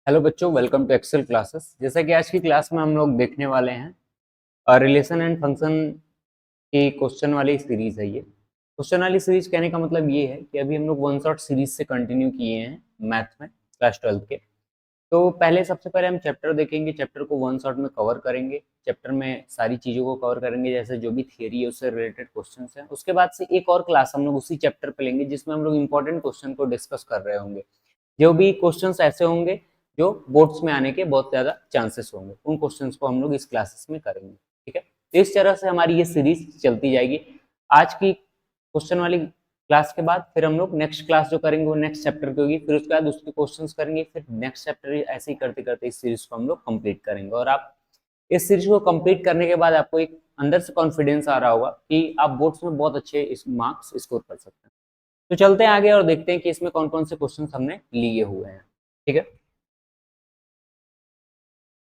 Hello बच्चों, welcome to Excel classes. जैसा कि आज की क्लास में हम लोग देखने वाले हैं रिलेशन एंड फंक्शन की क्वेश्चन वाली सीरीज है। ये क्वेश्चन वाली सीरीज कहने का मतलब ये है कि अभी हम लोग वन शॉट सीरीज से कंटिन्यू किए हैं मैथ में क्लास 12 के। तो पहले सबसे पहले हम चैप्टर देखेंगे, चैप्टर को वन शॉट में कवर करेंगे। चैप्टर में सारी चीज़ों को कवर करेंगे, जैसे जो भी थियरी है उससे रिलेटेड क्वेश्चन हैं। उसके बाद से एक और क्लास हम लोग उसी चैप्टर पे लेंगे जिसमें हम लोग इंपॉर्टेंट क्वेश्चन को डिस्कस कर रहे होंगे। जो भी क्वेश्चंस ऐसे होंगे जो बोर्ड्स में आने के बहुत ज़्यादा चांसेस होंगे, उन क्वेश्चंस को हम लोग इस क्लासेस में करेंगे। ठीक है, तो इस तरह से हमारी ये सीरीज चलती जाएगी। आज की क्वेश्चन वाली क्लास के बाद फिर हम लोग नेक्स्ट क्लास जो करेंगे वो नेक्स्ट चैप्टर की होगी, फिर उसके बाद उसके क्वेश्चंस करेंगे, फिर नेक्स्ट चैप्टर, ऐसे ही करते करते इस सीरीज को हम लोग कंप्लीट करेंगे। और आप इस सीरीज को कंप्लीट करने के बाद आपको एक अंदर से कॉन्फिडेंस आ रहा होगा कि आप बोर्ड्स में बहुत अच्छे मार्क्स स्कोर कर सकते हैं। तो चलते हैं आगे और देखते हैं कि इसमें कौन कौन से क्वेश्चन हमने लिए हुए हैं। ठीक है,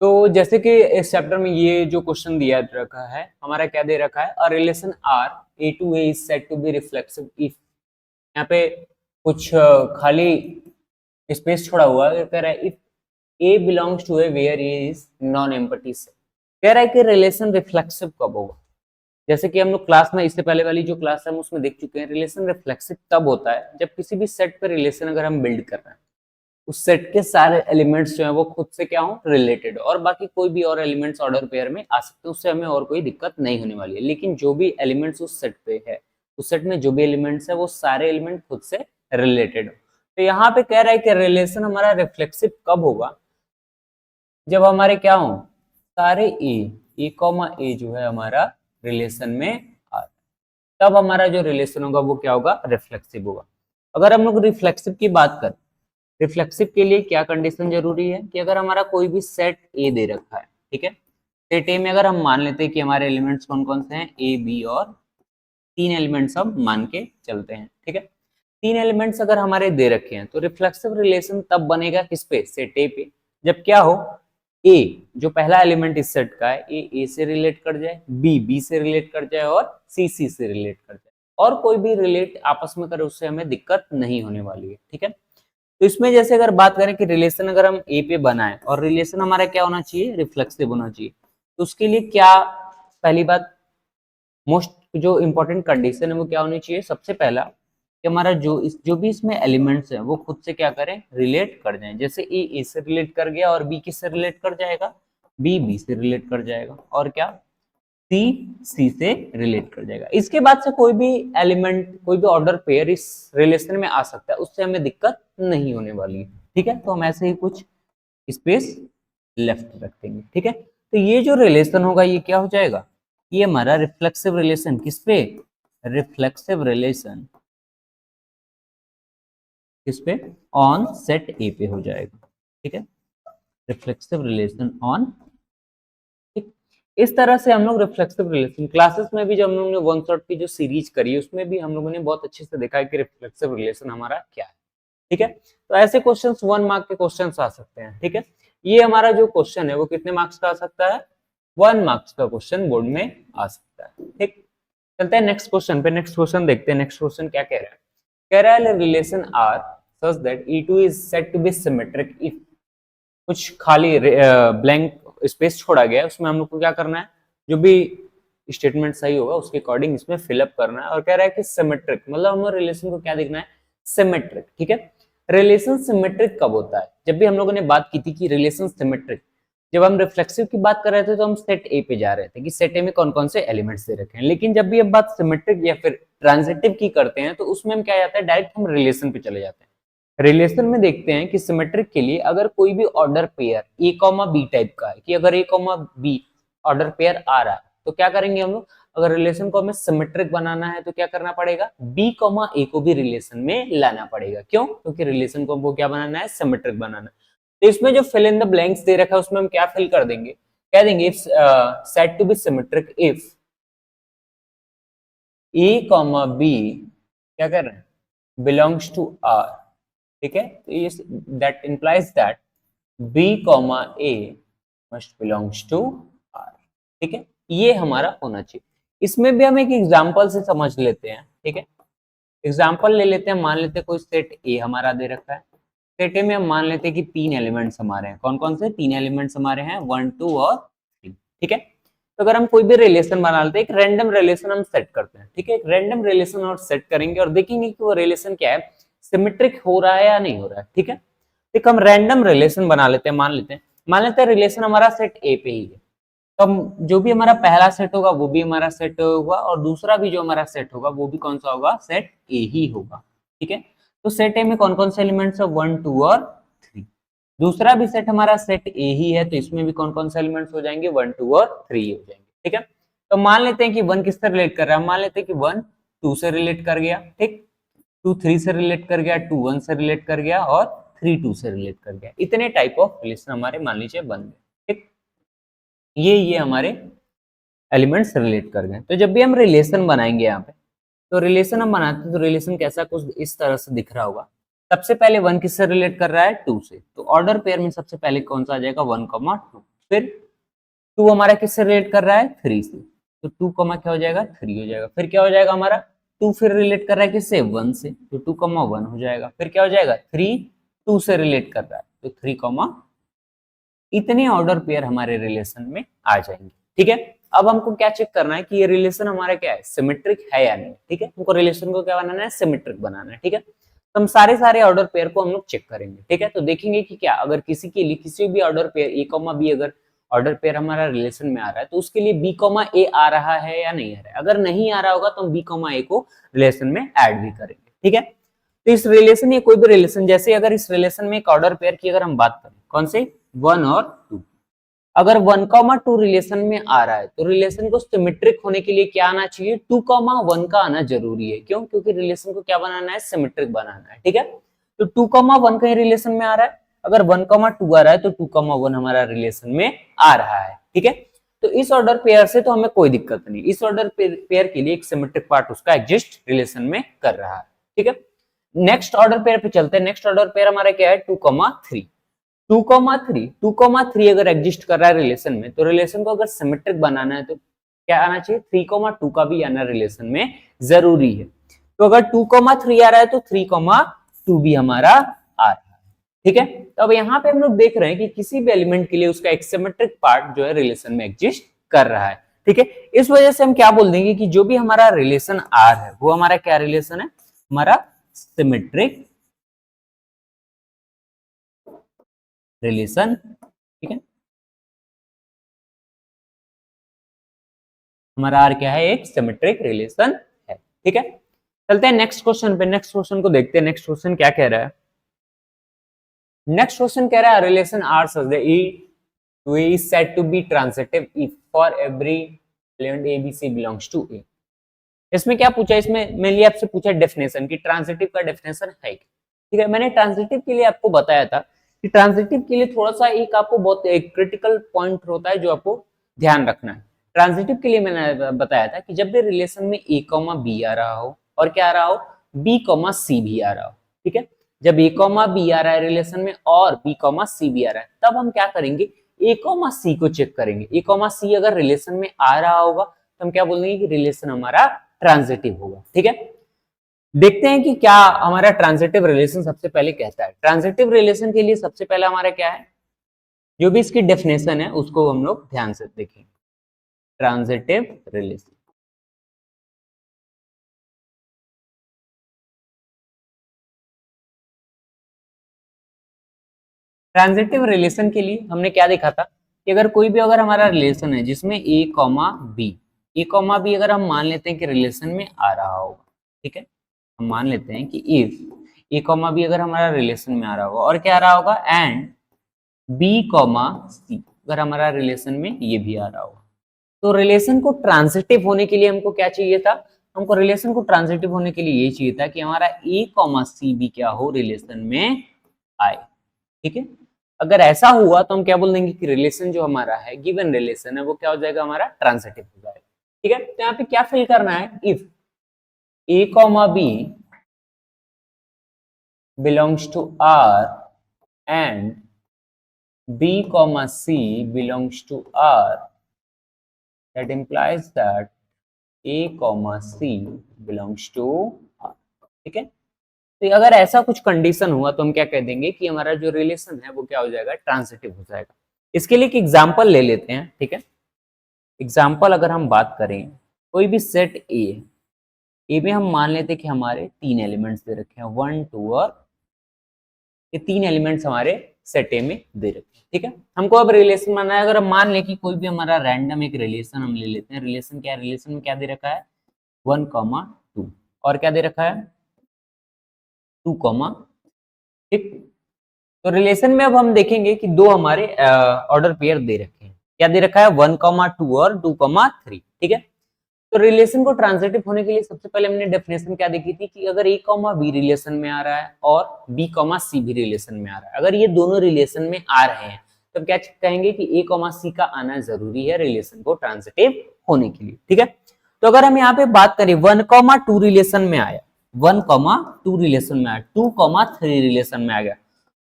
तो जैसे कि इस चैप्टर में ये जो क्वेश्चन दिया रखा है, हमारा क्या दे रखा है, a relation R A to A is said to be reflexive if. यहाँ पे कुछ खाली स्पेस छोड़ा हुआ है, कह रहा है if a belongs to A where A is non empty set. कह रहा है कि रिलेशन रिफ्लेक्सिव कब होगा। जैसे कि हम लोग क्लास में इससे पहले वाली जो क्लास है हम उसमें देख चुके हैं, रिलेशन रिफ्लेक्सिव तब होता है जब किसी भी सेट पर रिलेशन अगर हम बिल्ड कर रहे हैं, उस सेट के सारे एलिमेंट्स जो है वो खुद से क्या हो, रिलेटेड, और बाकी कोई भी और एलिमेंट्स ऑर्डर पेयर में आ सकते हैं, उससे हमें और कोई दिक्कत नहीं होने वाली है। लेकिन जो भी एलिमेंट्स उस सेट पे है, उस सेट में जो भी एलिमेंट्स है वो सारे एलिमेंट खुद से रिलेटेड हो। तो यहाँ पे कह रहा है कि रिलेशन हमारा रिफ्लेक्सिव कब होगा, जब हमारे क्या हो, सारे ए कॉमा ए जो है हमारा रिलेशन में आ, तब हमारा जो रिलेशन होगा वो क्या होगा, रिफ्लेक्सिव होगा। अगर हम लोग रिफ्लेक्सिव की बात करें, रिफ्लेक्सिव के लिए क्या कंडीशन जरूरी है कि अगर हमारा कोई भी सेट ए दे रखा है, ठीक है, सेट ए में अगर हम मान लेते हैं कि हमारे एलिमेंट्स कौन कौन से हैं, ए बी और तीन एलिमेंट्स हम मान के चलते हैं। ठीक है, तीन एलिमेंट्स अगर हमारे दे रखे हैं तो रिफ्लेक्सिव रिलेशन तब बनेगा किस पे, सेट ए पे, जब क्या हो, ए जो पहला एलिमेंट इस सेट का है ए से रिलेट कर जाए, बी से रिलेट कर जाए और सी से रिलेट कर जाए, और कोई भी रिलेट आपस में करे उससे हमें दिक्कत नहीं होने वाली है। ठीक है, तो इसमें जैसे अगर बात करें कि रिलेशन अगर हम ए पे बनाए और रिलेशन हमारा क्या होना चाहिए, रिफ्लेक्सिव होना चाहिए, तो उसके लिए क्या, पहली बात, मोस्ट जो इंपॉर्टेंट कंडीशन है वो क्या होनी चाहिए, सबसे पहला कि हमारा जो भी इसमें एलिमेंट्स हैं वो खुद से क्या करें, रिलेट कर जाएं। जैसे ए से रिलेट कर गया और बी किससे रिलेट कर जाएगा, बी से रिलेट कर जाएगा, और क्या, सी से रिलेट कर जाएगा। इसके बाद से कोई भी एलिमेंट, कोई भी ऑर्डर पेयर इस रिलेशन में आ सकता है, उससे हमें दिक्कत नहीं होने वाली है। ठीक है, तो हम ऐसे ही कुछ स्पेस लेफ्ट रख देंगे। ठीक है, तो ये जो रिलेशन होगा ये क्या हो जाएगा, ये हमारा रिफ्लेक्सिव रिलेशन किस पे, रिफ्लेक्सिव रिलेशन किस पे, ऑन सेट ए पे हो जाएगा। ठीक है, रिफ्लेक्सिव रिलेशन ऑन, ठीक, इस तरह से हम लोग रिफ्लेक्सिव रिलेशन क्लासेस में भी, जब हम लोगों ने वन शॉट की जो सीरीज करी उसमें भी हम लोगों ने बहुत अच्छे से देखा है कि रिफ्लेक्सिव रिलेशन हमारा क्या है। ठीक है, तो ऐसे क्वेश्चंस 1 मार्क के क्वेश्चंस आ सकते हैं। ठीक है, ये हमारा जो क्वेश्चन है वो कितने मार्क्स का आ सकता है, 1 मार्क्स का क्वेश्चन बोर्ड में आ सकता है। ठीक, चलते हैं नेक्स्ट क्वेश्चन पे। नेक्स्ट क्वेश्चन देखते हैं, नेक्स्ट क्वेश्चन क्या कह रहा है, कह रहा है relation R such that E2 is said to be symmetric if, कुछ खाली ब्लैंक स्पेस छोड़ा गया है, उसमें हम लोग को क्या करना है, जो भी स्टेटमेंट सही होगा उसके अकॉर्डिंग इसमें फिलअप करना है। और कह रहा है कि सिमेट्रिक मतलब हमें रिलेशन को क्या देखना है, सिमेट्रिक। ठीक है, रिलेशन सिमेट्रिक कब होता है, जब भी हम लोगों ने बात की थी कि रिलेशन सिमेट्रिक, जब हम रिफ्लेक्सिव की बात कर रहे थे तो हम सेट ए पे जा रहे थे कि सेट ए में कौन कौन से एलिमेंट्स दे रखे हैं। लेकिन जब भी हम बात सिमेट्रिक या फिर ट्रांजिटिव की करते हैं तो उसमें हम क्या जाता है, डायरेक्ट हम रिलेशन पे चले जाते हैं। रिलेशन में देखते हैं कि सिमेट्रिक के लिए अगर कोई भी order pair A comma B type का है, कि अगर A comma B order pair आ रहा है तो क्या करेंगे हम लोग, अगर रिलेशन को हमें सिमेट्रिक बनाना है तो क्या करना पड़ेगा, बी कॉमा ए को भी रिलेशन में लाना पड़ेगा। क्यों, क्योंकि रिलेशन को हमको क्या बनाना है, सिमेट्रिक बनाना है। तो इसमें जो फिल इन द ब्लैंक्स दे रखा है उसमें हम क्या फिल कर देंगे, कह देंगे if said to be symmetric if A comma B क्या कर रहे हैं, बिलोंग्स टू आर। ठीक है, तो ये that implies that B comma A must belongs to R. ठीक है, ये हमारा होना चाहिए। इसमें भी हम एक एग्जांपल से समझ लेते हैं। ठीक है, एग्जांपल ले लेते हैं, मान लेते हैं कोई सेट ए हमारा दे रखा है, सेट ए में हम मान लेते हैं कि 3 एलिमेंट्स हमारे हैं। कौन कौन से 3 एलिमेंट्स हमारे हैं? 1 2 और 3। ठीक है, तो अगर हम कोई भी रिलेशन बना लेते हैं, एक रैंडम रिलेशन हम सेट करते हैं। ठीक है, एक रैंडम रिलेशन और सेट करेंगे और देखेंगे कि वो रिलेशन क्या है, सिमेट्रिक हो रहा है या नहीं हो रहा है। ठीक है, एक हम रैंडम रिलेशन बना लेते हैं, मान लेते हैं रिलेशन हमारा सेट ए पे ही है। तो हम जो भी हमारा पहला सेट होगा वो भी हमारा सेट होगा और दूसरा भी जो हमारा सेट होगा वो भी कौन सा होगा? सेट ए ही होगा। ठीक है, तो सेट ए में कौन कौन से एलिमेंट्स है? 1 2 और 3। दूसरा भी सेट हमारा सेट ए ही है, तो इसमें भी कौन कौन से एलिमेंट्स हो जाएंगे? 1 2 और 3 हो जाएंगे। ठीक है, तो मान लेते हैं कि 1 किससे रिलेट कर रहा है? मान लेते हैं कि 1 2 से रिलेट कर गया, ठीक, 2 3 से रिलेट कर गया, 2 1 से रिलेट कर गया और 3 2 से रिलेट कर गया। इतने टाइप ऑफ रिलेशन हमारे मान लीजिए बन गए। ठीक, ये हमारे एलिमेंट्स रिलेट कर गए। तो जब भी हम रिलेशन बनाएंगे यहाँ पे, तो रिलेशन हम बनाते हैं तो रिलेशन कैसा कुछ इस तरह से दिख रहा होगा। सबसे पहले 1 किससे रिलेट कर रहा है? 2 से, तो ऑर्डर पेयर में सबसे पहले कौन सा आ जाएगा? 1 2। फिर 2 हमारा किससे रिलेट कर रहा है? 3 से, तो 2 क्या हो जाएगा? 3 हो जाएगा। फिर क्या हो जाएगा हमारा? 2 फिर रिलेट कर रहा है किससे? 1 से, तो 2 1 हो जाएगा। फिर क्या हो जाएगा? 3 2 से रिलेट कर रहा है, तो 3 इतने ऑर्डर पेयर हमारे रिलेशन में आ जाएंगे। ठीक है, अब हमको क्या चेक करना है कि ये रिलेशन हमारा क्या है? सिमेट्रिक है या नहीं। ठीक है, हमको रिलेशन को क्या बनाना है? सिमेट्रिक बनाना है। ठीक है, तो हम सारे ऑर्डर पेयर को हम लोग चेक करेंगे। ठीक है, तो देखेंगे कि क्या अगर किसी के लिए किसी भी order pair A comma B अगर ऑर्डर पेयर हमारा रिलेशन में आ रहा है तो उसके लिए बी कॉमा ए आ रहा है या नहीं आ रहा है। अगर नहीं आ रहा होगा तो हम बी कॉमा ए को रिलेशन में ऐड भी करेंगे। ठीक है, तो इस रिलेशन या कोई भी रिलेशन, जैसे अगर इस रिलेशन में एक ऑर्डर पेयर की अगर हम बात करें, कौन से? 1 और 2। अगर 1 2 रिलेशन में आ रहा है तो रिलेशन को सिमेट्रिक होने के लिए क्या आना चाहिए? 2 1 का आना जरूरी है। क्यों? क्योंकि रिलेशन को क्या बनाना है? सिमेट्रिक बनाना है। ठीक है, तो 2 1 का रिलेशन में आ रहा है। अगर 1 2 आ रहा है तो 2 1 हमारा रिलेशन में आ रहा है। ठीक है, तो इस ऑर्डर पेयर से तो हमें कोई दिक्कत नहीं। इस ऑर्डर पेयर के लिए एक सिमेट्रिक पार्ट उसका एग्जिस्ट रिलेशन में कर रहा है। ठीक है, नेक्स्ट ऑर्डर पेयर पे चलते हैं। नेक्स्ट ऑर्डर पेयर हमारा क्या है? 2 3। 2 3 अगर एग्जिस्ट कर रहा है रिलेशन में, तो रिलेशन को अगर सिमेट्रिक बनाना है तो क्या आना चाहिए? 3 2 का भी आना रिलेशन में जरूरी है। तो अगर 2 3 आ रहा है तो 3 2 भी हमारा आ रहा है। ठीक है, तो अब यहाँ पे हम लोग देख रहे हैं कि किसी भी एलिमेंट के लिए उसका एक सिमेट्रिक पार्ट जो है रिलेशन में एग्जिस्ट कर रहा है। ठीक है, इस वजह से हम क्या बोल देंगे कि जो भी हमारा रिलेशन आर है वो हमारा क्या रिलेशन है? हमारा सिमेट्रिक रिलेशन। ठीक है, हमारा आर क्या है? एक सिमेट्रिक रिलेशन है। ठीक है, चलते हैं नेक्स्ट क्वेश्चन पे। नेक्स्ट क्वेश्चन को देखते हैं। नेक्स्ट क्वेश्चन क्या कह रहा है? नेक्स्ट क्वेश्चन कह रहा है relation R such that E to A is said to be transitive if for every element A B C belongs to A. इसमें क्या पूछा? इसमें मेनली आपसे पूछा डेफिनेशन की ट्रांजिटिव का डेफिनेशन है। ठीक है, मैंने ट्रांजिटिव के लिए आपको बताया था कि ट्रांजिटिव के लिए थोड़ा सा एक आपको बहुत एक क्रिटिकल पॉइंट होता है जो आपको ध्यान रखना है। ट्रांजिटिव के लिए मैंने बताया था कि जब भी रिलेशन में ए कॉमा बी आ रहा हो और क्या आ रहा हो? बी कॉमा सी भी आ रहा हो। ठीक है, जब ए कॉमा बी आ रहा है रिलेशन में और बी कॉमा सी भी आ रहा है, तब हम क्या करेंगे? ए कॉमा सी को चेक करेंगे। ए कॉमा सी अगर रिलेशन में आ रहा होगा तो हम क्या बोलेंगे कि रिलेशन हमारा ट्रांजिटिव होगा। ठीक है, देखते हैं कि क्या हमारा ट्रांजिटिव रिलेशन सबसे पहले कहता है। ट्रांजिटिव रिलेशन के लिए सबसे पहला हमारा क्या है? जो भी इसकी डेफिनेशन है उसको हम लोग ध्यान से देखेंगे। ट्रांजिटिव रिलेशन, ट्रांजिटिव रिलेशन के लिए हमने क्या देखा था कि अगर कोई भी अगर हमारा रिलेशन है जिसमें ए कॉमा बी अगर हम मान लेते हैं कि रिलेशन में आ रहा होगा। ठीक है, हम मान लेते हैं कि इफ ए कॉमा बी अगर हमारा रिलेशन में आ रहा होगा और क्या आ रहा होगा? एंड बी कॉमा सी अगर हमारा रिलेशन में ये भी आ रहा होगा, तो रिलेशन को ट्रांजिटिव होने के लिए हमको क्या चाहिए था? हमको रिलेशन को ट्रांजिटिव होने के लिए ये चाहिए था कि हमारा ए कॉमा सी भी क्या हो? रिलेशन में आए। ठीक है, अगर ऐसा हुआ तो हम क्या बोल देंगे कि रिलेशन जो हमारा है, गिवन रिलेशन है, वो क्या हो जाएगा? हमारा ट्रांजिटिव हो जाएगा। ठीक है, तो यहाँ पे क्या फिल करना है? If A comma B belongs to R and B comma C belongs to R, that implies that a comma c belongs to R। ठीक है, तो अगर ऐसा कुछ कंडीशन हुआ तो हम क्या कह देंगे कि हमारा जो रिलेशन है वो क्या हो जाएगा, ट्रांजिटिव हो जाएगा। इसके लिए एक एग्जाम्पल ले लेते हैं, ठीक है। एग्जाम्पल अगर हम बात करें, कोई भी सेट ए में हम मान लेते हैं कि हमारे 3 एलिमेंट्स दे रखे हैं, 1 2 और ये 3 एलिमेंट्स हमारे सेट ए में दे रखे हैं, ठीक है। हमको अब रिलेशन मानना है। अगर हम मान लें कि कोई भी हमारा रैंडम एक रिलेशन हम ले लेते हैं, रिलेशन क्या है, रिलेशन में क्या दे रखा है, 1, 2 और क्या दे रखा है, 2, ठीक। तो रिलेशन में अब हम देखेंगे कि दो हमारे ऑर्डर पेयर दे रखे हैं, क्या दे रखा है, 1, 2 और 2, 3, ठीक है। तो रिलेशन को ट्रांजिटिव होने के लिए सबसे पहले हमने डेफिनेशन क्या देखी थी कि अगर a, b रिलेशन में आ रहा है और b, c भी रिलेशन में आ रहा है, अगर ये दोनों रिलेशन में आ रहे हैं तब क्या कहेंगे कि a, c का आना जरूरी है रिलेशन को ट्रांजिटिव होने के लिए, ठीक है। तो अगर हम यहाँ पे बात करें 1, 2 रिलेशन में आया, 1, 2 रिलेशन में आया, 2, 3 रिलेशन में आ गया,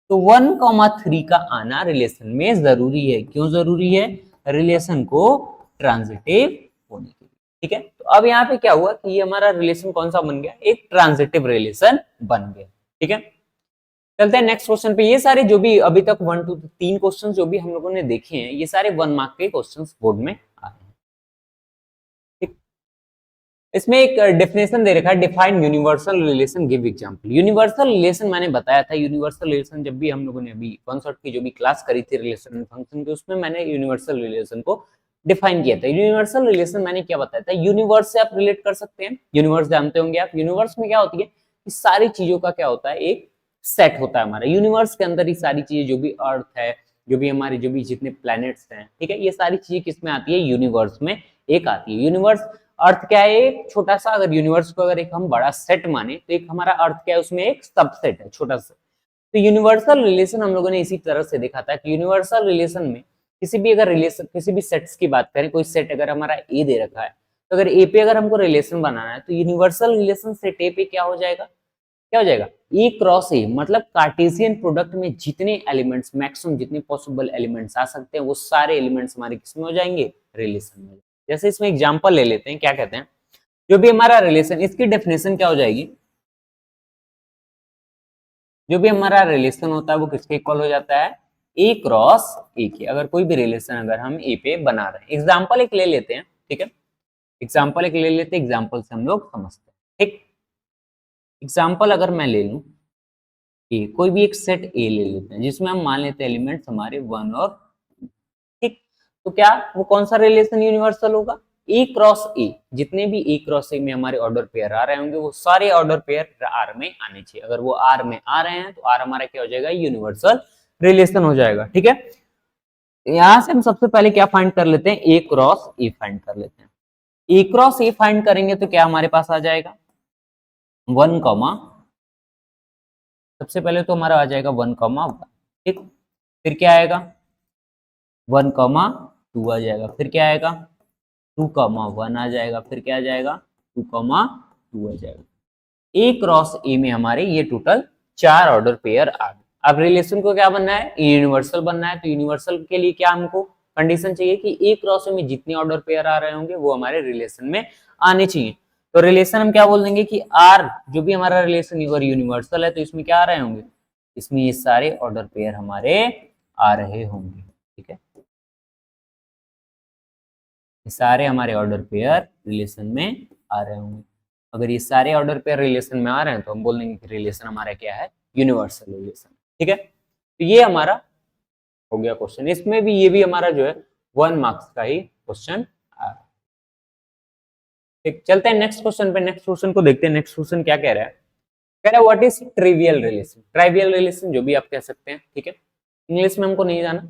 तो 1, 3 का आना रिलेशन में जरूरी है। क्यों जरूरी है, रिलेशन को ट्रांजिटिव होने के लिए, ठीक है। तो अब यहाँ पे क्या हुआ कि ये हमारा रिलेशन कौन सा बन गया, एक ट्रांजिटिव रिलेशन बन गया, ठीक है। चलते हैं नेक्स्ट क्वेश्चन पे। ये सारे जो भी अभी तक 1 2 3 क्वेश्चन जो भी हम लोगों ने देखे हैं, ये सारे 1 मार्क के क्वेश्चन बोर्ड में आ रहे हैं, ठीक। इसमें एक डेफिनेशन दे रखा है, define universal relation, give example. Universal relation मैंने बताया था, यूनिवर्सल रिलेशन जब भी हम लोगों ने अभी वन शॉट की जो भी क्लास करी थी रिलेशन एंड फंक्शन की, उसमें मैंने यूनिवर्सल रिलेशन को डिफाइन किया था। यूनिवर्सल रिलेशन मैंने क्या बताया था, यूनिवर्स से आप रिलेट कर सकते हैं, यूनिवर्स जानते होंगे आप। यूनिवर्स में क्या होती है कि सारी चीजों का क्या होता है, एक सेट होता है हमारा यूनिवर्स के अंदर ही। सारी चीजें जो भी अर्थ है, जो भी हमारे जो भी जितने प्लैनेट्स हैं, ठीक है, ये सारी चीजें किसमें आती है, यूनिवर्स में एक आती है। यूनिवर्स अर्थ क्या है, एक छोटा सा, अगर यूनिवर्स को अगर एक हम बड़ा सेट माने तो एक हमारा अर्थ क्या है, उसमें एक सबसेट है छोटा सा। तो यूनिवर्सल रिलेशन हम लोगों ने इसी तरह से देखा था कि यूनिवर्सल रिलेशन में किसी भी अगर रिलेशन, किसी भी सेट्स की बात करें, कोई सेट अगर हमारा ए दे रखा है, तो अगर ए पे अगर हमको रिलेशन बनाना है तो यूनिवर्सल रिलेशन सेट ए पे क्या हो जाएगा, क्या हो जाएगा, ए क्रॉस ए, मतलब कार्टेशियन प्रोडक्ट में जितने एलिमेंट्स, मैक्सिमम जितने पॉसिबल एलिमेंट्स आ सकते हैं, वो सारे एलिमेंट्स हमारे किसमें हो जाएंगे, रिलेशन में। जैसे इसमें एग्जांपल ले लेते हैं, क्या कहते हैं, जो भी हमारा रिलेशन, इसकी डेफिनेशन क्या हो जाएगी, जो भी हमारा रिलेशन होता है वो किसके इक्वल हो जाता है, ए क्रॉस ए के। अगर कोई भी रिलेशन अगर हम ए पे बना रहे हैं, एग्जांपल एक ले लेते हैं, ठीक है, एग्जांपल एक ले लेते हैं, एग्जांपल से हम लोग समझते हैं, ठीक। एग्जांपल अगर मैं ले लूं, ए, कोई भी एक सेट ए ले लेते हैं जिसमें हम मान लेते हैं एलिमेंट्स हमारे 1 और 2, ठीक। तो क्या वो कौन सा रिलेशन यूनिवर्सल होगा, ए क्रॉस ए। जितने भी ए क्रॉस ए में हमारे ऑर्डर पेयर आ रहे होंगे वो सारे ऑर्डर पेयर आर में आने चाहिए। अगर वो आर में आ रहे हैं तो आर हमारा क्या हो जाएगा, यूनिवर्सल रिलेशन हो जाएगा, ठीक है। यहां से हम सबसे पहले क्या फाइंड कर लेते हैं, ए क्रॉस ए फाइंड कर लेते हैं। ए क्रॉस ए फाइंड करेंगे तो क्या हमारे पास आ जाएगा, 1, सबसे पहले तो हमारा आ जाएगा 1, 1, ठीक। फिर क्या आएगा, 1, 2 आ जाएगा, फिर क्या आएगा, 2, 1 आ जाएगा, फिर क्या आ जाएगा, 2, 2 आ जाएगा। ए क्रॉस ए में हमारे ये टोटल 4 ऑर्डर पेयर आ गए। अब रिलेशन को क्या बनना है, यूनिवर्सल बनना है। तो यूनिवर्सल के लिए क्या हमको कंडीशन चाहिए कि ए क्रॉस ए में जितने ऑर्डर पेयर आ रहे होंगे वो हमारे रिलेशन में आने चाहिए। तो रिलेशन हम क्या बोल देंगे कि आर, जो भी हमारा रिलेशन अगर यूनिवर्सल है तो इसमें क्या आ रहे होंगे, इसमें ये सारे ऑर्डर पेयर हमारे आ रहे होंगे, ठीक है। ये सारे हमारे ऑर्डर पेयर रिलेशन में आ रहे होंगे। अगर ये सारे ऑर्डर पेयर रिलेशन में आ रहे हैं तो हम बोल देंगे कि रिलेशन हमारा क्या है, यूनिवर्सल रिलेशन, ठीक है। तो ये हमारा हो गया क्वेश्चन। इसमें भी ये भी हमारा जो है 1 मार्क्स का ही क्वेश्चन आ रहा है, ठीक। चलते हैं नेक्स्ट क्वेश्चन पे। नेक्स्ट क्वेश्चन को देखते हैं, नेक्स्ट क्वेश्चन क्या कह रहा है, कह रहा है what is trivial relation. Trivial relation जो भी आप कह सकते हैं, ठीक है। इंग्लिश में हमको नहीं जाना,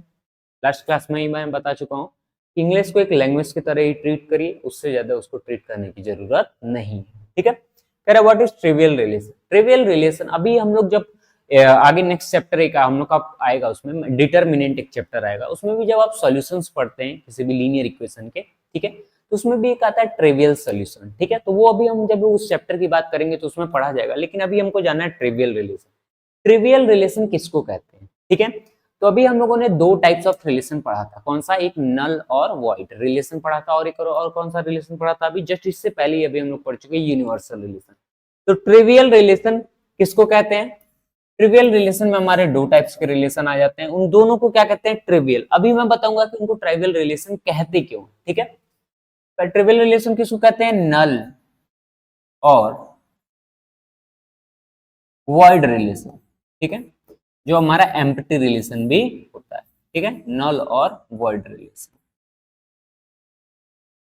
लास्ट क्लास में ही मैं बता चुका हूँ, इंग्लिश को एक लैंग्वेज की तरह ही ट्रीट करिए, उससे ज्यादा उसको ट्रीट करने की जरूरत नहीं है, ठीक है। कह रहा what is trivial relation. Trivial relation अभी हम लोग जब आगे नेक्स्ट चैप्टर एक हम लोग का आएगा, उसमें डिटरमिनेंट एक चैप्टर आएगा, उसमें भी जब आप सॉल्यूशंस पढ़ते हैं किसी भी लीनियर इक्वेशन के, ठीक है, तो उसमें भी एक आता है ट्रिवियल सॉल्यूशन, ठीक है। तो वो अभी हम जब उस चैप्टर की बात करेंगे तो उसमें पढ़ा जाएगा, लेकिन अभी हमको जानना है ट्रिवियल रिलेशन। ट्रिवियल रिलेशन किसको कहते हैं, ठीक है। तो अभी हम लोगों ने 2 टाइप्स ऑफ रिलेशन पढ़ा था, कौन सा, एक नल और वॉइड रिलेशन पढ़ा था, और एक और कौन सा रिलेशन पढ़ा था अभी जस्ट इससे पहले ही अभी हम लोग पढ़ चुके हैं, यूनिवर्सल रिलेशन। तो ट्रिवियल रिलेशन किसको कहते हैं? ट्रिवियल रिलेशन में हमारे दो टाइप्स के रिलेशन आ जाते हैं, उन दोनों को क्या कहते हैं? ट्रिवियल। अभी मैं बताऊंगा कि उनको ट्रिवियल रिलेशन कहते क्यों, ठीक है? ट्रिवियल रिलेशन किसको कहते हैं? नल और वॉइड रिलेशन, ठीक है, जो हमारा एम्प्टी रिलेशन भी होता है, ठीक है, नल और वॉइड रिलेशन।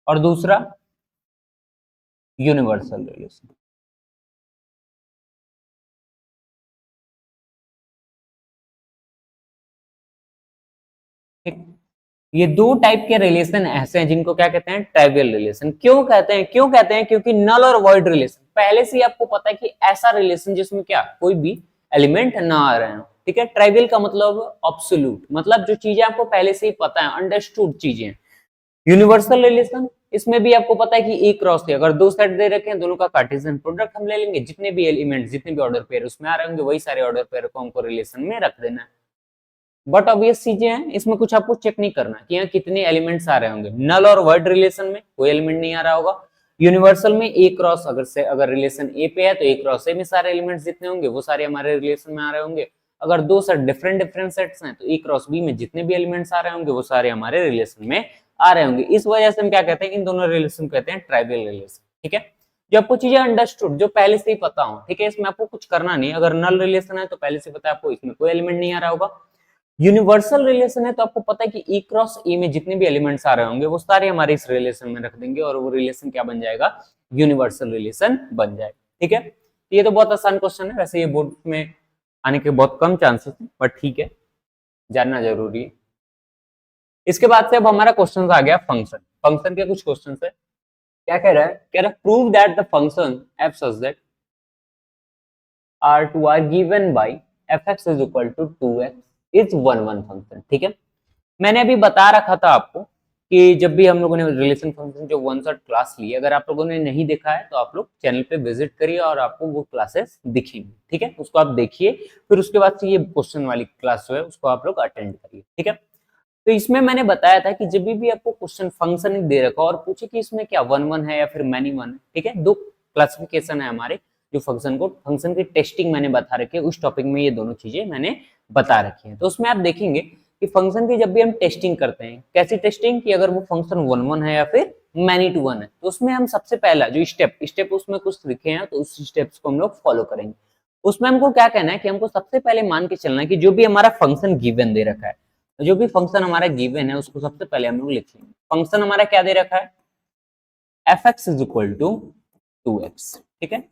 और दूसरा यूनिवर्सल रिलेशन। ठीक, ये दो टाइप के रिलेशन ऐसे हैं जिनको क्या कहते हैं? Trivial relation. क्यों कहते हैं? क्यों कहते हैं? क्योंकि नल और वॉइड रिलेशन पहले से ही आपको पता है कि ऐसा रिलेशन जिसमें क्या कोई भी एलिमेंट ना आ रहे हो, ठीक है। ट्राइवियल का मतलब ऑब्सोल्यूट, मतलब जो चीजें आपको पहले से ही पता है, अंडरस्टूड चीजें। यूनिवर्सल रिलेशन, इसमें भी आपको पता है कि एक क्रॉस थे, अगर दो सेट दे रखे हैं, दोनों का कार्टेशियन प्रोडक्ट हम ले लेंगे, जितने भी एलिमेंट, जितने भी ऑर्डर पेयर उसमें आ रहे होंगे, वही सारे ऑर्डर पेयर को हमको रिलेशन में रख देना है। बट ऑब्वियस चीजें हैं, इसमें कुछ आपको चेक नहीं करना कि यहाँ कितने एलिमेंट्स आ रहे होंगे। नल और वर्ड रिलेशन में कोई एलिमेंट नहीं आ रहा होगा। यूनिवर्सल में ए क्रॉस, अगर रिलेशन ए पे है तो ए क्रॉस ए में सारे एलिमेंट्स जितने होंगे वो सारे हमारे रिलेशन में आ रहे होंगे। अगर दो सेट डिफरेंट सेट्स हैं तो ए क्रॉस बी में जितने भी एलिमेंट्स आ रहे होंगे वो सारे हमारे रिलेशन में आ रहे होंगे। इस वजह से हम क्या कहते हैं? इन दोनों रिलेशन कहते हैं ट्राइवियल रिलेशन, ठीक है। जो आपको चीजें अंडरस्टूड, जो पहले से ही पता हो, ठीक है, इसमें आपको कुछ करना नहीं। अगर नल रिलेशन है तो पहले से पता है आपको इसमें कोई एलिमेंट नहीं आ रहा होगा। यूनिवर्सल रिलेशन है तो आपको पता है कि ई क्रॉस ए में जितने भी एलिमेंट्स आ रहे होंगे वो सारे हमारे इस रिलेशन में रख देंगे और वो रिलेशन क्या बन जाएगा? यूनिवर्सल रिलेशन बन जाएगा, ठीक है। ये तो बहुत आसान क्वेश्चन है, वैसे ये बोर्ड में आने के बहुत कम चांसेस है, बट ठीक है, जानना जरूरी है। इसके बाद से अब हमारा क्वेश्चन आ गया फंक्शन। फंक्शन के कुछ क्वेश्चन है। क्या कह रहा है? कह रहा है prove that the function F such that R2 are given by fx is equal to 2x is one function, ठीक है। मैंने अभी बता रखा था आपको कि जब भी हम लोगों ने रिलेशन फंक्शन जो वन शॉट क्लास ली, अगर आप लोगों ने नहीं देखा है तो आप लोग चैनल पे विजिट करिए और आपको वो क्लासेस दिखेंगी, ठीक है, उसको आप देखिए, फिर उसके बाद से ये क्वेश्चन वाली क्लास जो है उसको आप लोग अटेंड करिए, ठीक है। तो इसमें मैंने बताया था कि जब भी आपको क्वेश्चन फंक्शन दे रखा और पूछे कि इसमें क्या वन वन है या फिर मैनी वन है, ठीक है, दो क्लासिफिकेशन है हमारे जो फंक्शन की टेस्टिंग मैंने बता रखी है, उस टॉपिक में ये दोनों चीजें मैंने बता रखी है। तो उसमें आप देखेंगे कि फंक्शन की जब भी हम टेस्टिंग करते हैं, कैसी टेस्टिंग कि अगर वो फंक्शन वन वन है या फिर मैनी टू वन है, तो उसमें हम सबसे पहला जो स्टेप उसमें कुछ लिखे हैं तो उस स्टेप्स को हम लोग फॉलो करेंगे। उसमें हमको क्या कहना है कि हमको सबसे पहले मान के चलना है कि जो भी हमारा फंक्शन गिवन दे रखा है, जो भी फंक्शन हमारा गिवन है उसको सबसे पहले हम लोग लिख लेंगे। फंक्शन हमारा क्या दे रखा है? fx is equal to 2x, ठीक है,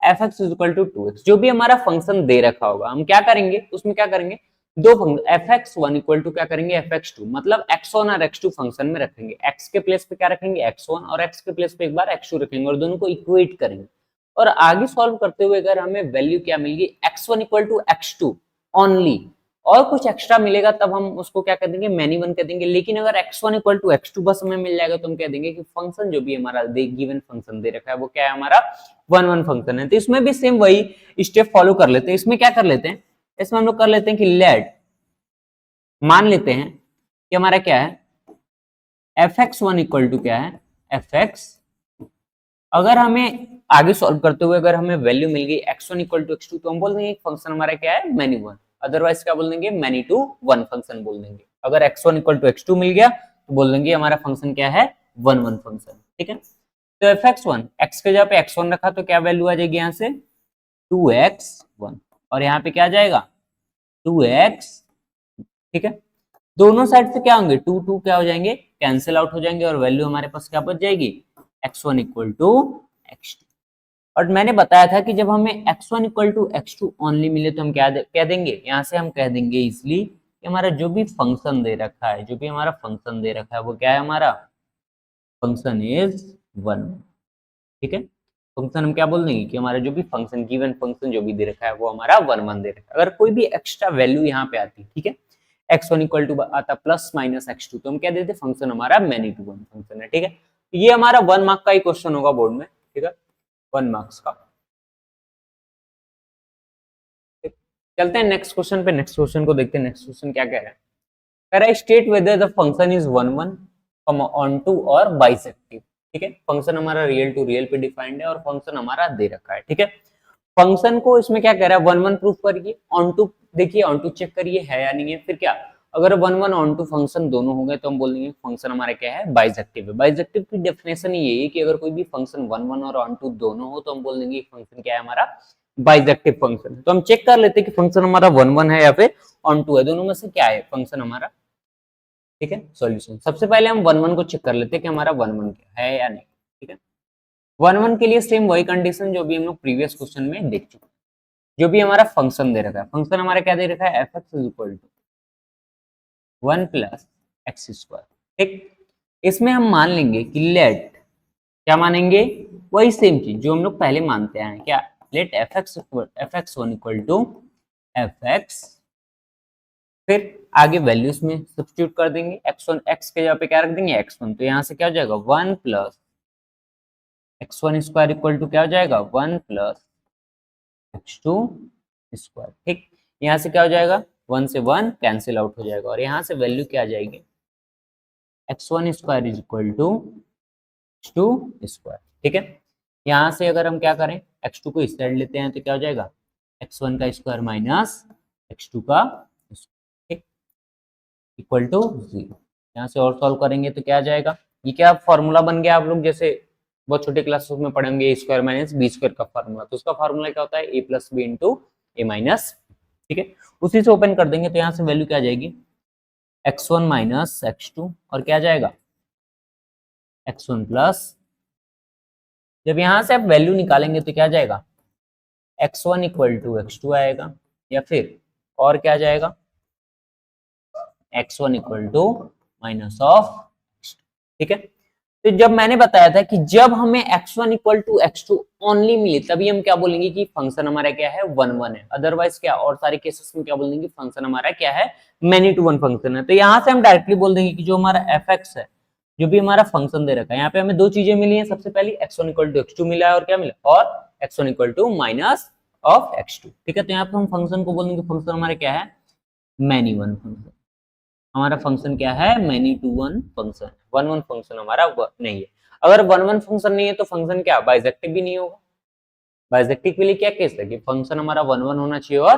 fx is equal to 2x। जो भी हमारा फंक्शन दे रखा होगा हम क्या करेंगे? उसमें क्या करेंगे? दो फंक्शन fx1 इक्वल टू क्या करेंगे? fx2, मतलब x1 और x2 फंक्शन में रखेंगे। x के प्लेस पे क्या रखेंगे? x1 और x के प्लेस पे एक बार x2 रखेंगे और दोनों को इक्वेट करेंगे। और आगे सॉल्व करते हुए अगर हमें वैल्यू क्या मिल गई? x1 equal to x2 only, और कुछ एक्स्ट्रा मिलेगा तब हम उसको क्या कर देंगे? मैनी वन कर देंगे। लेकिन अगर x1 इक्वल टू x2 बस हमें मिल जाएगा तो हम कह देंगे कि फंक्शन जो भी हमारा गिवन फंक्शन दे रखा है वो क्या है? हमारा वन फंक्शन है। तो इसमें भी सेम वही स्टेप फॉलो कर लेते हैं। इसमें क्या कर लेते हैं? इसमें हम लोग कर लेते हैं कि लेट, मान लेते हैं कि हमारा क्या है? fx1 इक्वल टू क्या है? fx, अगर हमें आगे सॉल्व करते हुए अगर हमें वैल्यू मिल गई x1 इक्वल टू x2 तो हम बोल देंगे फंक्शन हमारा क्या है? Many one. अदरवाइज क्या बोल देंगे? मैनी टू वन फंक्शन बोल देंगे। अगर x1 इक्वल टू x2 मिल गया तो बोल देंगे हमारा फंक्शन क्या है? वन फंक्शन, ठीक है। तो fx1, x के जगह पे x1 रखा तो क्या वैल्यू आ जाएगी यहाँ से? 2x1, और यहाँ पे क्या आ जाएगा? 2x, ठीक है। दोनों साइड से क्या होंगे? टू टू क्या हो जाएंगे? कैंसिल आउट हो जाएंगे और वैल्यू हमारे पास क्या बच जाएगी? x1 equal to x2। और मैंने बताया था कि जब हमें x1 equal to x2 only मिले तो हम क्या कह देंगे? यहाँ से हम कह देंगे इसलिए कि हमारा जो भी फंक्शन दे रखा है, जो भी हमारा फंक्शन दे रखा है वो क्या है? हमारा फंक्शन इज वन, ठीक है। फंक्शन हम क्या बोल देंगे कि हमारा जो भी फंक्शन गिवन फंक्शन जो भी दे रखा है वो हमारा वन दे रखा है। अगर कोई भी एक्स्ट्रा वैल्यू यहाँ पे आती, ठीक है, x1 इक्वल टू आता प्लस माइनस x2 तो हम क्या देते? फंक्शन हमारा मैनी टू वन फंक्शन है, ठीक है। ये हमारा 1 मार्क का ही क्वेश्चन होगा बोर्ड में, ठीक है, 1 मार्क्स का। चलते हैं नेक्स्ट क्वेश्चन पे। नेक्स्ट क्वेश्चन को देखते हैं। नेक्स्ट क्वेश्चन क्या कह रहा है? कह रहा है state whether the function is one onto और बाइसेक्टिव, ठीक है। फंक्शन हमारा रियल टू रियल पे डिफाइंड है और फंक्शन हमारा दे रखा है, ठीक है। फंक्शन को इसमें क्या कह रहा है, 1 1 प्रूफ करिए, ऑन टू देखिए, ऑन टू चेक करिए है या नहीं है, फिर क्या, अगर 1 1 ऑन टू फंक्शन दोनों हो गए तो हम बोलेंगे फंक्शन हमारा क्या है, बाइजेक्टिव है। बाइजेक्टिव की डेफिनेशन ये है कि अगर कोई भी फंक्शन 1 1 और ऑन टू दोनों हो तो हम बोल देंगे फंक्शन क्या है हमारा, बाइजेक्टिव फंक्शन है। तो हम चेक कर लेते हैं कि फंक्शन हमारा 1 1 है या फिर ऑन टू है, दोनों में से क्या है फंक्शन हमारा। ठीक है, सॉल्यूशन सबसे पहले हम 1 1 को चेक कर लेते हैं कि हमारा 1 1 क्या है या नहीं। ठीक है, 1 1 के लिए सेम वही कंडीशन जो भी हम लोग प्रीवियस क्वेश्चन में देख चुके हैं। जो भी हमारा फंक्शन दे रखा है, फंक्शन हमारा क्या दे रखा है, F X is equal to 1 plus X square. ठीक, इसमें हम मान लेंगे कि लेट, क्या मानेंगे, वही सेम चीज जो हम लोग पहले मानते हैं, क्या, let F X one equal to F X, फिर आगे वैल्यूज में सब्स्टिट्यूट कर देंगे, x1 x के जगह पे क्या रख देंगे x1, तो यहाँ से क्या हो जाएगा 1 plus x1 square equal to क्या हो जाएगा 1 प्लस x2 स्क्वायर। ठीक, यहाँ से क्या हो जाएगा 1 से 1 कैंसिल आउट हो जाएगा और यहाँ से वैल्यू क्या आ जाएगी, x1 square is equal to x2 square. ठीक है, यहाँ से अगर हम क्या करें, x2 को इस साइड लेते हैं तो क्या हो जाएगा x1 का स्क्वायर माइनस x2 का इक्वल टू 0। यहाँ से और सॉल्व करेंगे तो क्या आ जाएगा, ये क्या फॉर्मूला बन गया, आप लोग जैसे बहुत छोटे क्लासेस में पढ़ेंगे, ए स्क्वायर माइनस बी स्क्वायर का फॉर्मूला, तो उसका फॉर्मूला क्या होता है, ए प्लस बी इंटू ए माइनस। ठीक है, उसी से ओपन कर देंगे तो यहाँ से वैल्यू क्या आ जाएगी, x1 माइनस x2 और क्या आ जाएगा x1 प्लस, जब यहाँ से आप वैल्यू निकालेंगे तो क्या आ जाएगा x1 इक्वल टू x2 आएगा, या फिर और क्या आ जाएगा x1 equal to minus of x2। ठीक है, तो जब मैंने बताया था कि जब हमें x1 equal to x2 only मिले तभी हम क्या बोलेंगे कि फंक्शन हमारा क्या है 1 1 है, अदरवाइज क्या और सारे केसेस में क्या बोलेंगे फंक्शन हमारा क्या है मैनी टू वन फंक्शन है। तो यहाँ से हम डायरेक्टली बोल देंगे कि जो हमारा fx है, जो भी हमारा फंक्शन दे रखा है, यहाँ पे हमें दो चीजें मिली है, सबसे पहली x1 इक्वल टू x2 मिला है और क्या मिला, और x1 equal to minus of x2। ठीक है, तो यहाँ पे हम फंक्शन को बोलेंगे फंक्शन हमारा क्या है मैनी वन फंक्शन, हमारा फंक्शन क्या है many to one function, 1 1 function हमारा नहीं है। अगर 1 1 फंक्शन नहीं है तो फंक्शन क्या बाइजेक्टिव भी नहीं होगा। बाइजेक्टिव के लिए क्या केस है कि फंक्शन हमारा 1 1 होना चाहिए और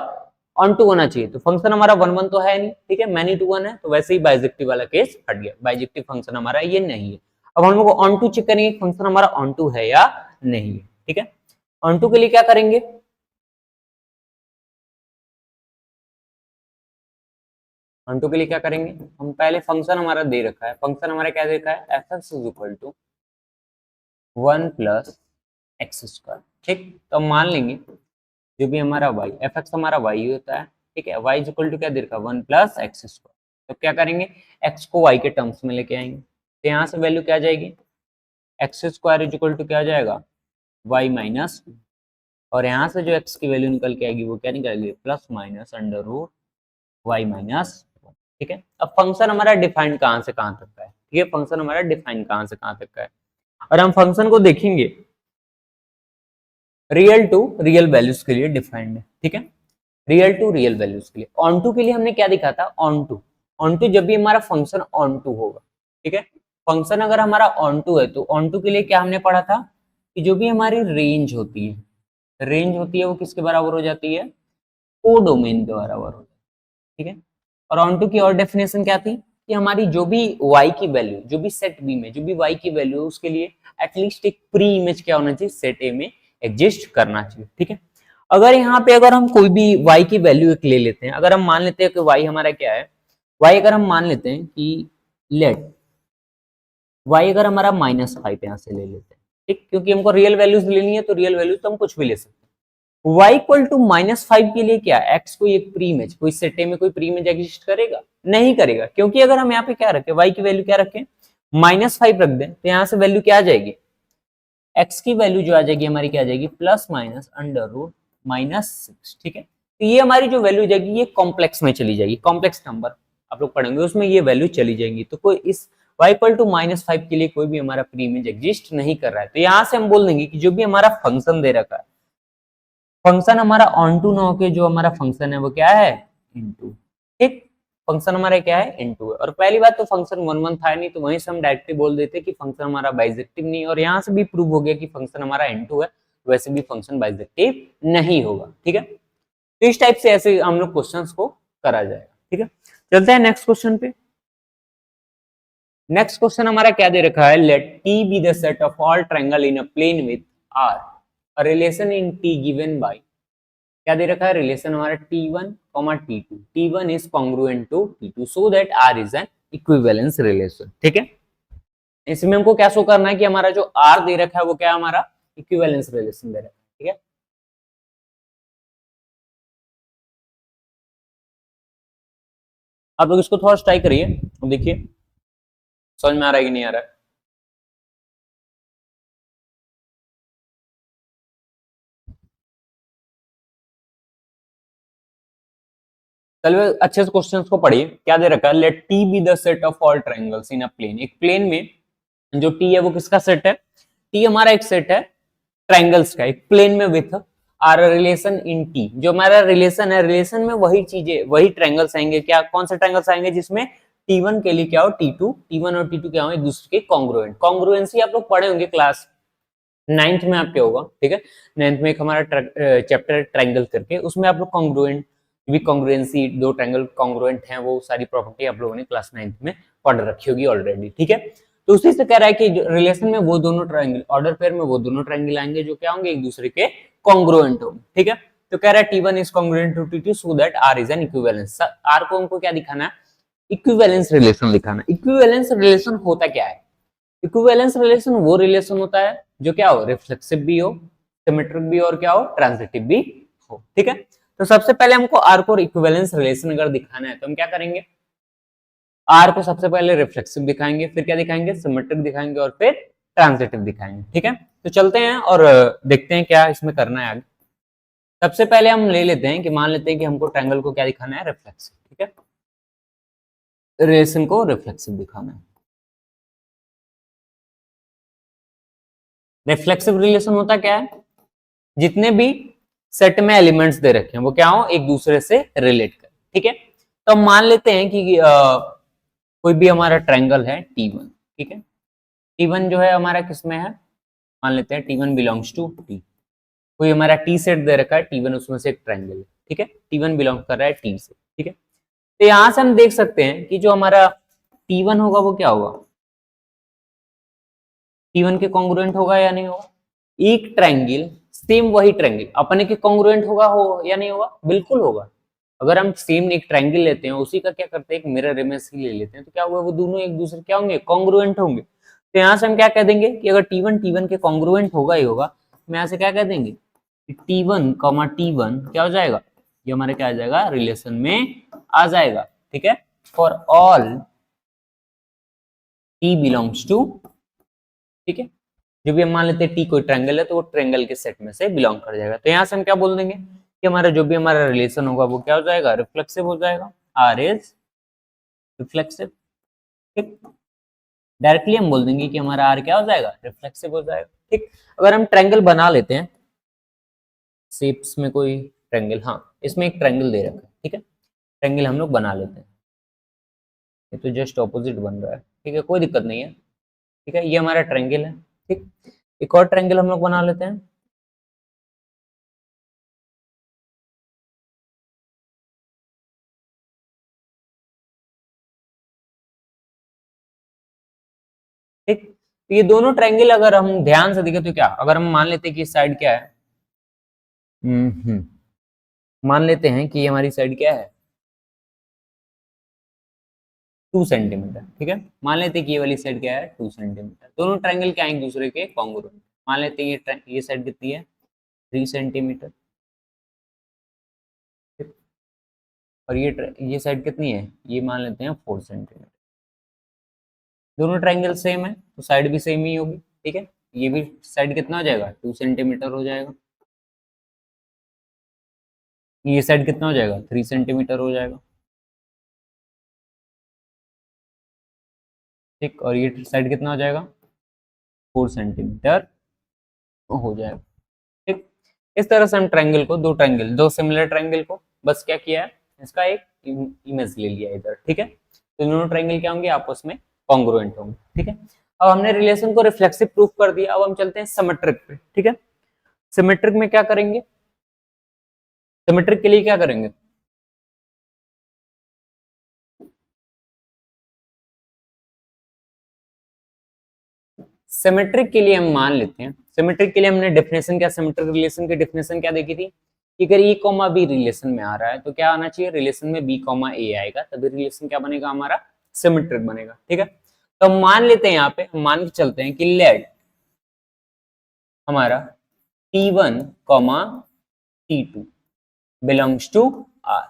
ऑन टू होना चाहिए, तो फंक्शन हमारा 1 1 तो है नहीं, ठीक है, मैनी टू वन है, तो वैसे ही बाइजेक्टिव वाला केस हट गया, बाइजेक्टिव फंक्शन हमारा ये नहीं है। अब हम लोग ऑन टू चेक करेंगे फंक्शन हमारा ऑन टू है या नहीं है। ठीक है, ऑन टू के लिए क्या करेंगे, ऑन टू के लिए क्या करेंगे, हम पहले फंक्शन हमारा दे रखा है, फंक्शन हमारा क्या दे रखा है F X is equal to 1 plus X square. ठीक, तो हम मान लेंगे जो भी हमारा y, एफ एक्स हमारा y होता है, ठीक है, y इज इक्वल टू क्या दे रखा है 1 प्लस एक्स स्क्वायर। तो क्या करेंगे x को y के टर्म्स में लेके आएंगे, तो यहाँ से वैल्यू क्या आ जाएगी X square is equal to क्या आ जाएगा y माइनस, और यहाँ से जो x की वैल्यू निकल के आएगी वो क्या निकलेगी plus minus under root y minus. ठीक है, अब फंक्शन हमारा डिफाइंड कहां से कहां तक का है, ठीक है, फंक्शन हमारा डिफाइंड कहां से कहां तक का है, और हम फंक्शन को देखेंगे रियल टू रियल वैल्यूज के लिए डिफाइंड है। ठीक है, रियल टू रियल वैल्यूज के लिए, ऑन टू के लिए हमने क्या दिखा था ऑन टू जब भी हमारा फंक्शन ऑन टू होगा। ठीक है, फंक्शन अगर हमारा ऑन टू है तो ऑन टू के लिए क्या हमने पढ़ा था कि जो भी हमारी रेंज होती है वो किसके बराबर हो जाती है कोडोमेन के बराबर हो जाती है। ठीक है, और ऑन टू की और डेफिनेशन क्या थी कि हमारी जो भी y की वैल्यू, जो भी सेट b में जो भी y की वैल्यू है उसके लिए एटलीस्ट एक प्री इमेज क्या होना चाहिए सेट a में एग्जिस्ट करना चाहिए। ठीक है, अगर यहाँ पे अगर हम कोई भी y की वैल्यू एक ले लेते हैं, अगर हम मान लेते हैं कि y हमारा क्या है, y अगर हम मान लेते हैं कि लेट y अगर हमारा -5 यहाँ से ले लेते हैं, ठीक, क्योंकि हमको रियल वैल्यूज लेनी है तो रियल वैल्यूज तो हम कुछ भी ले सकते हैं। y इक्वल टू -5 के लिए क्या x कोई एक प्री इमेज, कोई सेट ए में कोई प्री इमेज एग्जिस्ट करेगा नहीं करेगा, क्योंकि अगर हम यहाँ पे क्या रखें y की वैल्यू क्या रखें -5 रख दें तो यहाँ से वैल्यू क्या आ जाएगी x की वैल्यू जो आ जाएगी हमारी क्या आ जाएगी प्लस माइनस अंडर रूट -6। ठीक है, तो ये हमारी जो वैल्यू जाएगी ये कॉम्प्लेक्स में चली जाएगी, कॉम्प्लेक्स नंबर आप लोग पढ़ेंगे उसमें ये वैल्यू चली जाएंगी, तो कोई इस y इक्वल टू -5 के लिए कोई भी हमारा प्री इमेज एग्जिस्ट नहीं कर रहा है। तो यहाँ से हम बोल देंगे कि जो भी हमारा फंक्शन दे रखा है, फंक्शन हमारा ऑन टू न होके जो हमारा फंक्शन है वो क्या है इनटू। ठीक, फंक्शन हमारा क्या है इनटू है, और पहली बात तो फंक्शन 1 1 था नहीं, तो वहीं से हम डायरेक्टली बोल देते कि फंक्शन हमारा बाइजेक्टिव नहीं है, और यहाँ से भी प्रूव हो गया कि फंक्शन हमारा इनटू है, वैसे भी फंक्शन बाइजेक्टिव नहीं होगा। ठीक है, तो इस टाइप से ऐसे हम लोग क्वेश्चंस को करा जाएगा। ठीक है, चलते हैं नेक्स्ट क्वेश्चन पे। नेक्स्ट क्वेश्चन हमारा क्या दे रखा है, let T be the set of all triangle in a plane with R, a relation in T given by, क्या दे रखा है, रिलेशन हमारा T1, T2, T1 is congruent to T2 so that R is an equivalence relation. ठीक है, इसमें हमको क्या शो करना है कि हमारा जो R दे रखा है वो क्या है, हमारा इक्विवेलेंस रिलेशन दे रखा है। ठीक है, आप लोग इसको थोड़ा ट्राई करिए, देखिए समझ में आ रहा है कि नहीं आ रहा है। चलिए अच्छे से क्वेश्चंस को पढ़िए, क्या दे रखा है, let T be the set of all triangles in a plane, एक प्लेन में जो टी है वो किसका सेट है, टी हमारा एक सेट है ट्रायंगल्स का, एक प्लेन में with R relation in T, जो हमारा रिलेशन है, रिलेशन में वही चीजें, वही ट्रायंगल्स आएंगे, क्या कौन से ट्रायंगल्स आएंगे, जिसमें T1 के लिए क्या हो, T1 और T2 क्या हो, एक दूसरे के कॉन्ग्रुएंट, कॉन्ग्रुएंसी आप लोग पढ़े होंगे क्लास 9th में आपके होगा। ठीक है, 9th में एक हमारा चैप्टर ट्रायंगल करके, उसमें आप लोग कॉन्ग्रुएंट भी, कॉन्ग्रुएंसी, दो ट्रायंगल कॉन्ग्रुएंट हैं, वो सारी प्रॉपर्टी आप लोगों ने क्लास 9th में पढ़ रखी होगी ऑलरेडी। ठीक है, तो उसी से कह रहा है कि रिलेशन में वो दोनों ट्रायंगल, ऑर्डर पेयर में वो दोनों ट्रायंगल आएंगे जो क्या होंगे, एक दूसरे के कॉन्ग्रुएंट होंगे। ठीक है, तो कह रहा है T1 is congruent to T2 so that R is an equivalence, R को हमको क्या दिखाना है, इक्विवेलेंस रिलेशन दिखाना। इक्विवेलेंस रिलेशन होता क्या है, इक्विवेलेंस रिलेशन वो रिलेशन होता है जो क्या हो, रिफ्लेक्सिव भी हो, सिमेट्रिक भी, और क्या हो, ट्रांजिटिव भी हो। ठीक है, तो सबसे पहले हमको आर को इक्विवेलेंस रिलेशन अगर दिखाना है तो हम क्या करेंगे, आर को सबसे पहले रिफ्लेक्सिव दिखाएंगे, फिर क्या दिखाएंगे, सिमेट्रिक दिखाएंगे, और फिर ट्रांजिटिव दिखाएंगे। ठीक है, तो चलते हैं और देखते हैं क्या इसमें करना है आगे। सबसे पहले हम ले लेते हैं कि मान लेते हैं कि हमको ट्रायंगल को क्या दिखाना है, रिफ्लेक्सिव। ठीक है, रिलेशन को रिफ्लेक्सिव दिखाना है। रिफ्लेक्सिव रिलेशन होता क्या है, जितने भी सेट में एलिमेंट्स दे रखे हैं वो क्या हो, एक दूसरे से रिलेट कर। ठीक है, तो हम मान लेते हैं कि कोई भी हमारा ट्रायंगल है T1। ठीक है, T1 जो है हमारा किसमें है, मान लेते हैं T1 बिलोंग्स टू T, कोई हमारा T सेट दे रखा है T1, उसमें से एक ट्रायंगल है। ठीक है, T1 बिलोंग कर रहा है T से। ठीक है, तो यहां से हम देख सकते हैं कि जो हमारा T1 होगा वो क्या होगा, T1 के कॉन्ग्रुएंट होगा या नहीं होगा, एक ट्रायंगल सेम वही ट्रायंगल अपने के कॉन्ग्रुएंट होगा, हो या नहीं होगा, बिल्कुल होगा। अगर हम सेम एक ट्रायंगल लेते हैं, उसी का क्या करते हैं, एक मिरर इमेज ले लेते हैं, तो क्या होगा, वो दोनों एक दूसरे क्या होंगे, कॉन्ग्रुएंट होंगे। तो यहाँ से हम क्या कह देंगे कि अगर T1 के कॉन्ग्रुएंट होगा ही होगा, हम यहाँ से क्या कह देंगे, T1 T1 क्या हो जाएगा, ये हमारे क्या आ जाएगा, रिलेशन में आ जाएगा। ठीक है, for all T belongs to, ठीक है, जो भी हम मान लेते हैं T कोई ट्रायंगल है तो वो ट्रायंगल के सेट में से बिलोंग कर जाएगा। तो यहाँ से हम क्या बोल देंगे कि हमारा जो भी हमारा रिलेशन होगा वो क्या हो जाएगा, रिफ्लेक्सिव हो जाएगा, R इज रिफ्लेक्सिव। ठीक, डायरेक्टली हम बोल देंगे कि हमारा R क्या हो जाएगा, रिफ्लेक्सिव हो जाएगा। ठीक, अगर हम ट्रायंगल बना लेते हैं, शेप्स में कोई ट्रायंगल, हाँ इसमें एक ट्रायंगल दे रखा है। ठीक है, ट्रायंगल हम लोग बना लेते हैं, ये तो जस्ट ऑपोजिट बन रहा है। ठीक है, कोई दिक्कत नहीं है। ठीक है, ये हमारा ट्रायंगल है। ठीक, एक और ट्रायंगल हम लोग बना लेते हैं। ठीक, तो ये दोनों ट्रायंगल अगर हम ध्यान से देखें तो क्या, अगर हम मान लेते हैं कि साइड क्या है, मान लेते हैं कि ये हमारी साइड क्या है, 2 सेंटीमीटर। ठीक है, मान लेते हैं कि ये वाली साइड क्या है, 2 सेंटीमीटर। दोनों ट्रायंगल क्या है, एक दूसरे के कॉन्ग्रुएंट। मान लेते हैं ये साइड कितनी है, 3 सेंटीमीटर। और ये साइड कितनी है, ये मान लेते हैं 4 सेंटीमीटर। दोनों ट्रायंगल सेम है तो साइड भी सेम ही होगी। ठीक है, ये भी साइड कितना हो जाएगा, 2 सेंटीमीटर हो जाएगा, ये साइड कितना हो जाएगा, 3 सेंटीमीटर हो जाएगा। ठीक, और ये साइड कितना हो जाएगा, 4 सेंटीमीटर हो जाएगा। ठीक, इस तरह से हम ट्रायंगल को, दो सिमिलर ट्रायंगल को बस क्या किया है, इसका एक इमेज ले लिया इधर। ठीक है, तो दोनों ट्रायंगल क्या होंगे, आपस में कॉन्ग्रुएंट होंगे। ठीक है, अब हमने रिलेशन को रिफ्लेक्सिव प्रूफ कर दिया, अब हम चलते हैं सिमेट्रिक पे। ठीक है, सिमेट्रिक में क्या करेंगे, सिमेट्रिक के लिए क्या करेंगे, सिमेट्रिक के लिए हम मान लेते हैं, सिमेट्रिक के लिए हमने डेफिनेशन क्या, सिमेट्रिक रिलेशन की डेफिनेशन क्या देखी थी कि अगर ए कॉमा बी रिलेशन में आ रहा है तो क्या आना चाहिए, रिलेशन में बी कॉमा ए आएगा, तभी रिलेशन क्या बनेगा हमारा, सिमेट्रिक बनेगा। ठीक है, तो हम मान लेते हैं, यहाँ पे हम मान के चलते हैं कि लेट हमारा T1 comma T2 belongs to R।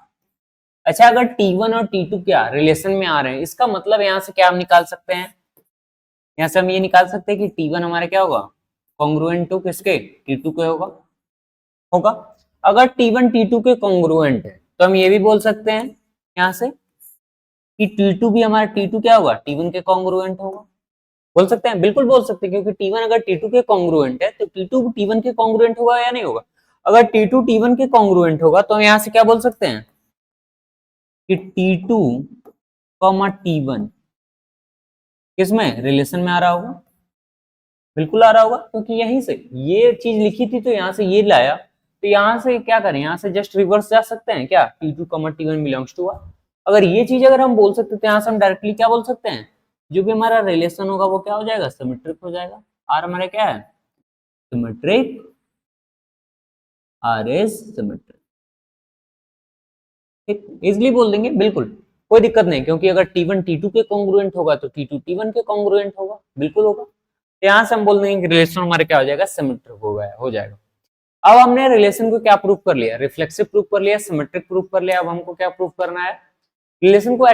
अच्छा, अगर T1 और T2 क्या रिलेशन में आ रहे हैं, इसका मतलब यहाँ से क्या हम निकाल सकते हैं, यहाँ से हम ये निकाल सकते हैं कि T1 हमारा क्या होगा, कॉन्ग्रुएंट टू किसके, T2 के होगा, होगा। अगर T1 T2 के कॉन्ग्रुएंट है तो हम ये भी बोल सकते हैं यहाँ से कि T2 भी हमारा T2 क्या होगा, T1 के कॉन्ग्रुएंट होगा। बोल सकते हैं, बिल्कुल बोल सकते हैं, क्योंकि T1 अगर T2 के कॉन्ग्रुएंट है तो T2 T1 के कॉन्ग्रुएंट होगा या नहीं होगा। अगर T2 T1 के कॉन्ग्रुएंट होगा तो हम यहाँ से क्या बोल सकते हैं कि T2 T1 किसमें रिलेशन में आ रहा होगा, बिल्कुल आ रहा होगा, क्योंकि यहीं से ये चीज लिखी थी तो यहाँ से ये लाया, तो यहाँ से क्या करें, यहाँ से जस्ट रिवर्स जा सकते हैं क्या, T2 T1 बिलोंग्स टू। अगर ये चीज अगर हम बोल सकते तो यहाँ से हम डायरेक्टली क्या बोल सकते हैं, जो भी हमारा रिलेशन होगा वो क्या हो जाएगा, सिमेट्रिक हो जाएगा। आर हमारा क्या है, सिमेट्रिक, आर इज सिमेट्रिक। ठीक, इजिली बोल देंगे, बिल्कुल कोई दिक्कत नहीं, क्योंकि अगर T1 T2 के कॉन्ग्रुएंट होगा तो T2 T1 के कॉन्ग्रुएंट होगा, बिल्कुल होगा। तो यहाँ से हम बोल देंगे कि रिलेशन हमारा क्या हो जाएगा, सिमेट्रिक हो जाएगा। अब हमने रिलेशन को क्या प्रूव कर लिया, रिफ्लेक्सिव प्रूव कर लिया, सिमेट्रिक प्रूव कर लिया। अब हमको क्या प्रूव करना है, रिलेशन को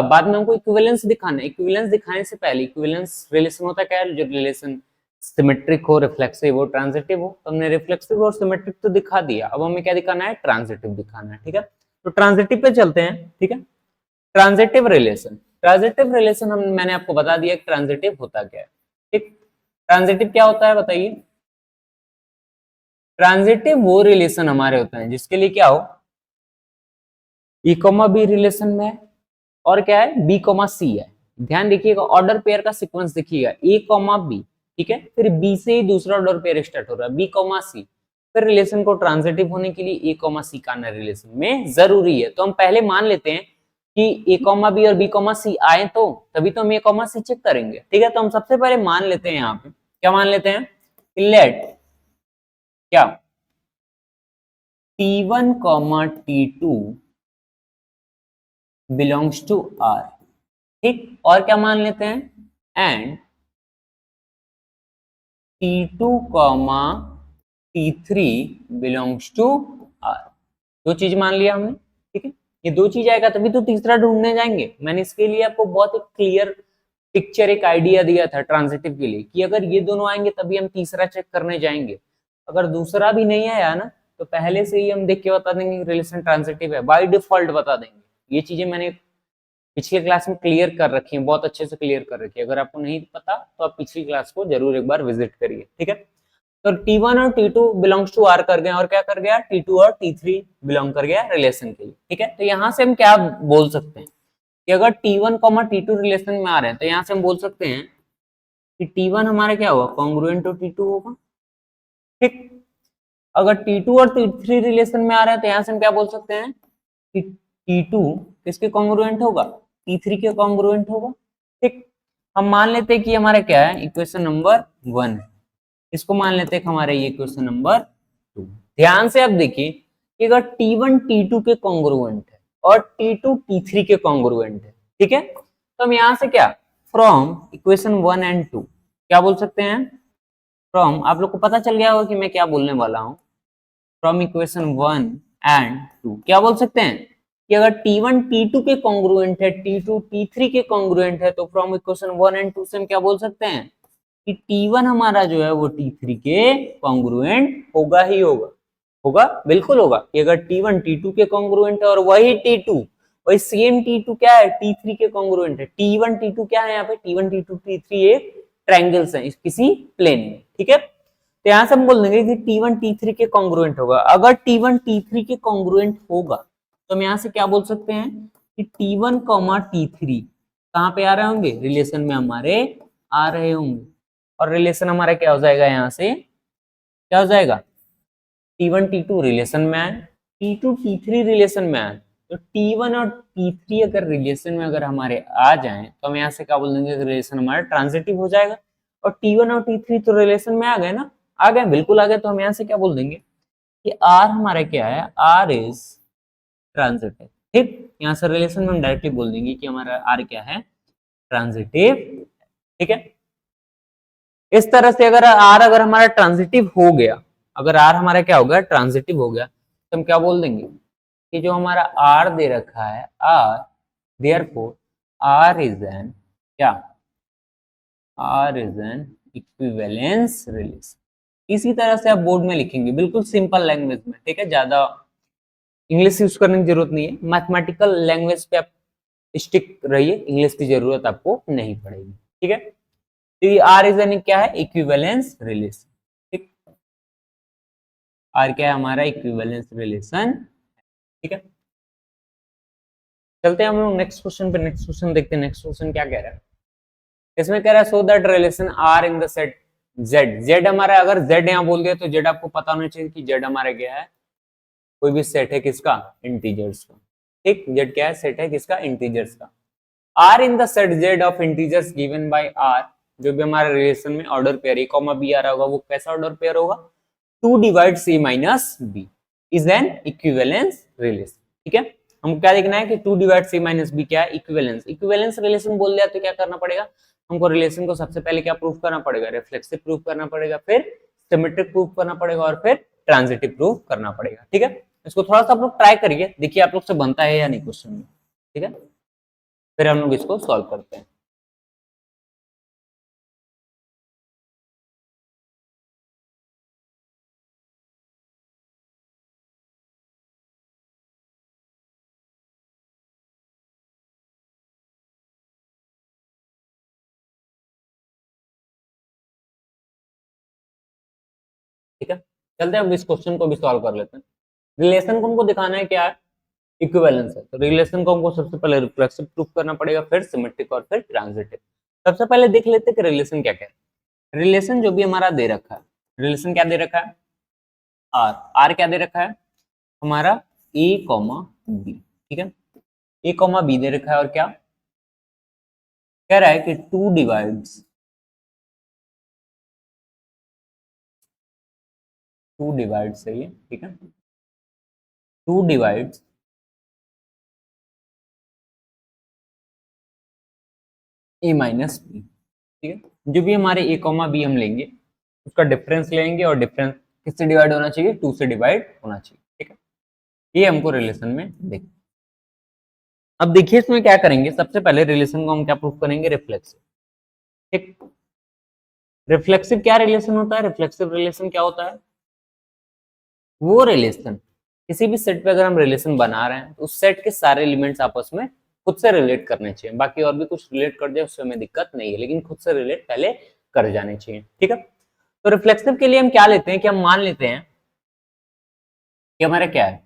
बाद में हमको इक्विवेलेंस दिखाना है। इक्विवेलेंस दिखाने से पहले, इक्विवेलेंस रिलेशन होता क्या है, जो रिलेशन सिमेट्रिक हो, रिफ्लेक्सिव हो, ट्रांजिटिव हो। तो हमने रिफ्लेक्सिव और सिमेट्रिक तो दिखा दिया, अब हमें क्या दिखाना है, ट्रांजिटिव दिखाना है। ठीक है, तो ट्रांजिटिव पे चलते हैं। ठीक है, ट्रांजिटिव रिलेशन, ट्रांजिटिव रिलेशन हम मैंने आपको बता दिया कि ट्रांजिटिव होता क्या है। ठीक, ट्रांजिटिव क्या होता है बताइए, ट्रांजिटिव वो रिलेशन हमारे होते हैं जिसके लिए क्या हो, ई कॉमा बी रिलेशन में है और क्या है, बी कॉमा सी है। ध्यान देखिएगा, ऑर्डर पेयर का सीक्वेंस देखिएगा, ए कॉमा बी, ठीक है, फिर बी से ही दूसरा ऑर्डर पेयर स्टार्ट हो रहा है, बी कॉमा सी। फिर रिलेशन को ट्रांजिटिव होने के लिए ए कॉमा सी का आना रिलेशन में जरूरी है। तो हम पहले मान लेते हैं कि ए कॉमा बी और बी कॉमा सी आए तो तभी तो हम ए कॉमा सी चेक करेंगे। ठीक है, तो हम सबसे पहले मान लेते हैं, यहाँ पे क्या मान लेते हैं, लेट क्या T1 T2 belongs to R। ठीक, और क्या मान लेते हैं, and T2 T3 belongs to R। दो चीज मान लिया हमने। ठीक है, ये दो चीज आएगा तभी तो तीसरा ढूंढने जाएंगे। मैंने इसके लिए आपको बहुत एक क्लियर पिक्चर, एक आइडिया दिया था ट्रांजिटिव के लिए कि अगर ये दोनों आएंगे तभी हम तीसरा चेक करने जाएंगे। अगर दूसरा भी नहीं आया ना तो पहले से ही हम देख के बता देंगे रिलेशन ट्रांजिटिव है, बाय डिफॉल्ट बता देंगे। ये चीजें मैंने पिछली क्लास में क्लियर कर रखी है, बहुत अच्छे से क्लियर कर रखी है। अगर आपको नहीं पता तो आप पिछली क्लास को जरूर एक बार विजिट करिए। ठीक है, तो T1 और T2 बिलोंग्स टू R कर गए, और क्या कर गया, T2 और T3 बिलोंग कर गया रिलेशन के लिए। ठीक है, तो यहाँ से हम क्या बोल सकते हैं कि अगर T1 T2 रिलेशन में आ रहे हैं तो यहाँ से हम बोल सकते हैं कि T1 हमारा क्या होगा, कॉन्ग्रुएंट टू T2 होगा। ठीक, अगर T2 और T3 रिलेशन में आ रहे हैं तो यहाँ से हम क्या बोल सकते हैं कि T2 किसके कॉन्ग्रुएंट होगा, T3 के कॉन्ग्रुएंट होगा। ठीक, हम मान लेते हैं कि हमारा क्या है, इक्वेशन नंबर 1 है। इसको मान लेते हैं कि हमारा ये इक्वेशन नंबर 2। ध्यान से अब देखिए कि अगर T1 T2 के कॉन्ग्रुएंट है और T2 T3 के कॉन्ग्रुएंट है, ठीक है, तो हम यहाँ से क्या, फ्रॉम इक्वेशन 1 एंड 2 क्या बोल सकते हैं, फ्रॉम, आप लोग को पता चल गया होगा कि मैं क्या बोलने वाला हूं, फ्रॉम इक्वेशन 1 एंड 2 क्या बोल सकते हैं कि अगर T1 T2 के कॉन्ग्रुएंट है, T2 T3 के कॉन्ग्रुएंट है, तो फ्रॉम इक्वेशन 1 एंड 2 से हम क्या बोल सकते हैं कि T1 हमारा जो है वो T3 के कॉन्ग्रुएंट होगा ही होगा, होगा, बिल्कुल होगा। कि अगर T1 T2 के कॉन्ग्रुएंट है और वही T2, वही सेम T2 क्या है, T3 के कॉन्ग्रुएंट है। T1 T2 क्या है यहाँ पे, T1 T2 T3 एक ट्रायंगल्स हैं किसी प्लेन में। ठीक है, तो यहां से हम बोल देंगे कि T1 T3 के कॉन्ग्रुएंट होगा। अगर T1 T3 के कॉन्ग्रुएंट होगा तो हम यहां से क्या बोल सकते हैं कि T1 T3 कहां पे आ रहे होंगे, रिलेशन में हमारे आ रहे होंगे। और रिलेशन हमारा क्या हो जाएगा, यहाँ से क्या हो जाएगा, T1 T2 रिलेशन में आए, T2 T3 रिलेशन में आए, तो T1 और T3 अगर रिलेशन में अगर हमारे आ जाएं तो हम यहाँ से क्या बोल देंगे, रिलेशन हमारा ट्रांजिटिव हो जाएगा। और T1 और T3 तो रिलेशन में आ गए ना, आ गए, बिल्कुल आ गए, तो हम यहाँ से क्या बोल देंगे कि R हमारा क्या है, R इज ट्रांजिटिव। ठीक, यहाँ से रिलेशन में हम डायरेक्टली बोल देंगे कि हमारा R क्या है, ट्रांजिटिव। ठीक है, इस तरह से अगर R अगर हमारा ट्रांजिटिव हो गया, अगर R हमारा क्या हो गया, ट्रांजिटिव हो गया, तो हम क्या बोल देंगे कि जो हमारा R दे रखा है, R therefore R is N क्या, R is an equivalence relation. इसी तरह से आप बोर्ड में लिखेंगे, बिल्कुल सिंपल लैंग्वेज में। ठीक है, ज्यादा इंग्लिश यूज करने की जरूरत नहीं है, मैथमेटिकल लैंग्वेज पे आप स्टिक रहिए, इंग्लिश की जरूरत आपको नहीं पड़ेगी। ठीक है, तो ये आर इज एन क्या है, इक्विवेलेंस रिलेशन। ठीक, आर क्या है हमारा, इक्विवेलेंस रिलेशन। ठीक है, चलते हैं हम लोग नेक्स्ट क्वेश्चन पे। नेक्स्ट क्वेश्चन देखते हैं, नेक्स्ट क्वेश्चन क्या कह रहा है। इसमें कह रहा है so that relation R in the set Z. Z हमारा, अगर जेड यहाँ बोल दिया तो जेड आपको पता होना चाहिए कि जेड हमारा क्या है, कोई भी सेट है किसका, इंटीजर्स का। ठीक, जेड क्या है, सेट है किसका, इंटीजर्स का। R in the set Z of integers given by R, जो भी हमारे रिलेशन में order pair A comma B आ रहा होगा, वो कैसा ऑर्डर पेयर होगा, 2 divide C minus B is an equivalence relation. ठीक है, हमको क्या देखना है कि 2 डिवाइड सी माइनस बी क्या है, इक्विवेलेंस। इक्विवेलेंस रिलेशन बोल दिया तो क्या करना पड़ेगा, हमको रिलेशन को सबसे पहले क्या प्रूफ करना पड़ेगा, रिफ्लेक्सिव प्रूफ करना पड़ेगा, फिर सिमेट्रिक प्रूफ करना पड़ेगा, और फिर ट्रांजिटिव प्रूफ करना पड़ेगा। ठीक है, इसको थोड़ा सा आप लोग ट्राई करिए, देखिए आप लोग से बनता है या नहीं क्वेश्चन में। ठीक है, फिर हम लोग इसको सॉल्व करते हैं। ठीक है, चलते हैं अब इस क्वेश्चन को भी सॉल्व कर लेते हैं। रिलेशन को हमको दिखाना है क्या है, इक्विवेलेंस है, तो रिलेशन को हमको सबसे पहले रिफ्लेक्सिव प्रूफ करना पड़ेगा, फिर सिमेट्रिक और फिर ट्रांजिटिव। सबसे पहले देख लेते हैं कि रिलेशन क्या क्या है। रिलेशन जो भी हमारा दे रखा है, रिलेशन क्या दे रखा है, आर। आर क्या दे रखा है हमारा, ए कॉमा बी। ठीक है, ए कॉमा बी दे रखा है, और क्या कह रहा है कि 2 डिवाइड्स, 2 डिवाइड्स है ये। ठीक है, 2 डिवाइड्स ए माइनस बी। ठीक है, जो भी हमारे ए कॉमा बी हम लेंगे उसका डिफरेंस लेंगे, और डिफरेंस किससे डिवाइड होना चाहिए, 2 से डिवाइड होना चाहिए। ठीक है, ये हमको रिलेशन में देख। अब देखिए इसमें क्या करेंगे, सबसे पहले रिलेशन को हम क्या प्रूफ करेंगे, रिफ्लेक्सिव। ठीक, रिफ्लेक्सिव क्या रिलेशन होता है, रिफ्लेक्सिव रिलेशन क्या होता है, वो रिलेशन किसी भी सेट पे अगर हम रिलेशन बना रहे हैं तो उस सेट के सारे एलिमेंट्स आपस में खुद से रिलेट करने चाहिए। बाकी और भी कुछ रिलेट कर जाए उससे हमें दिक्कत नहीं है, लेकिन खुद से रिलेट पहले कर जाने चाहिए। ठीक है, तो रिफ्लेक्सिव के लिए हम क्या लेते हैं कि हम मान लेते हैं कि हमारा क्या है,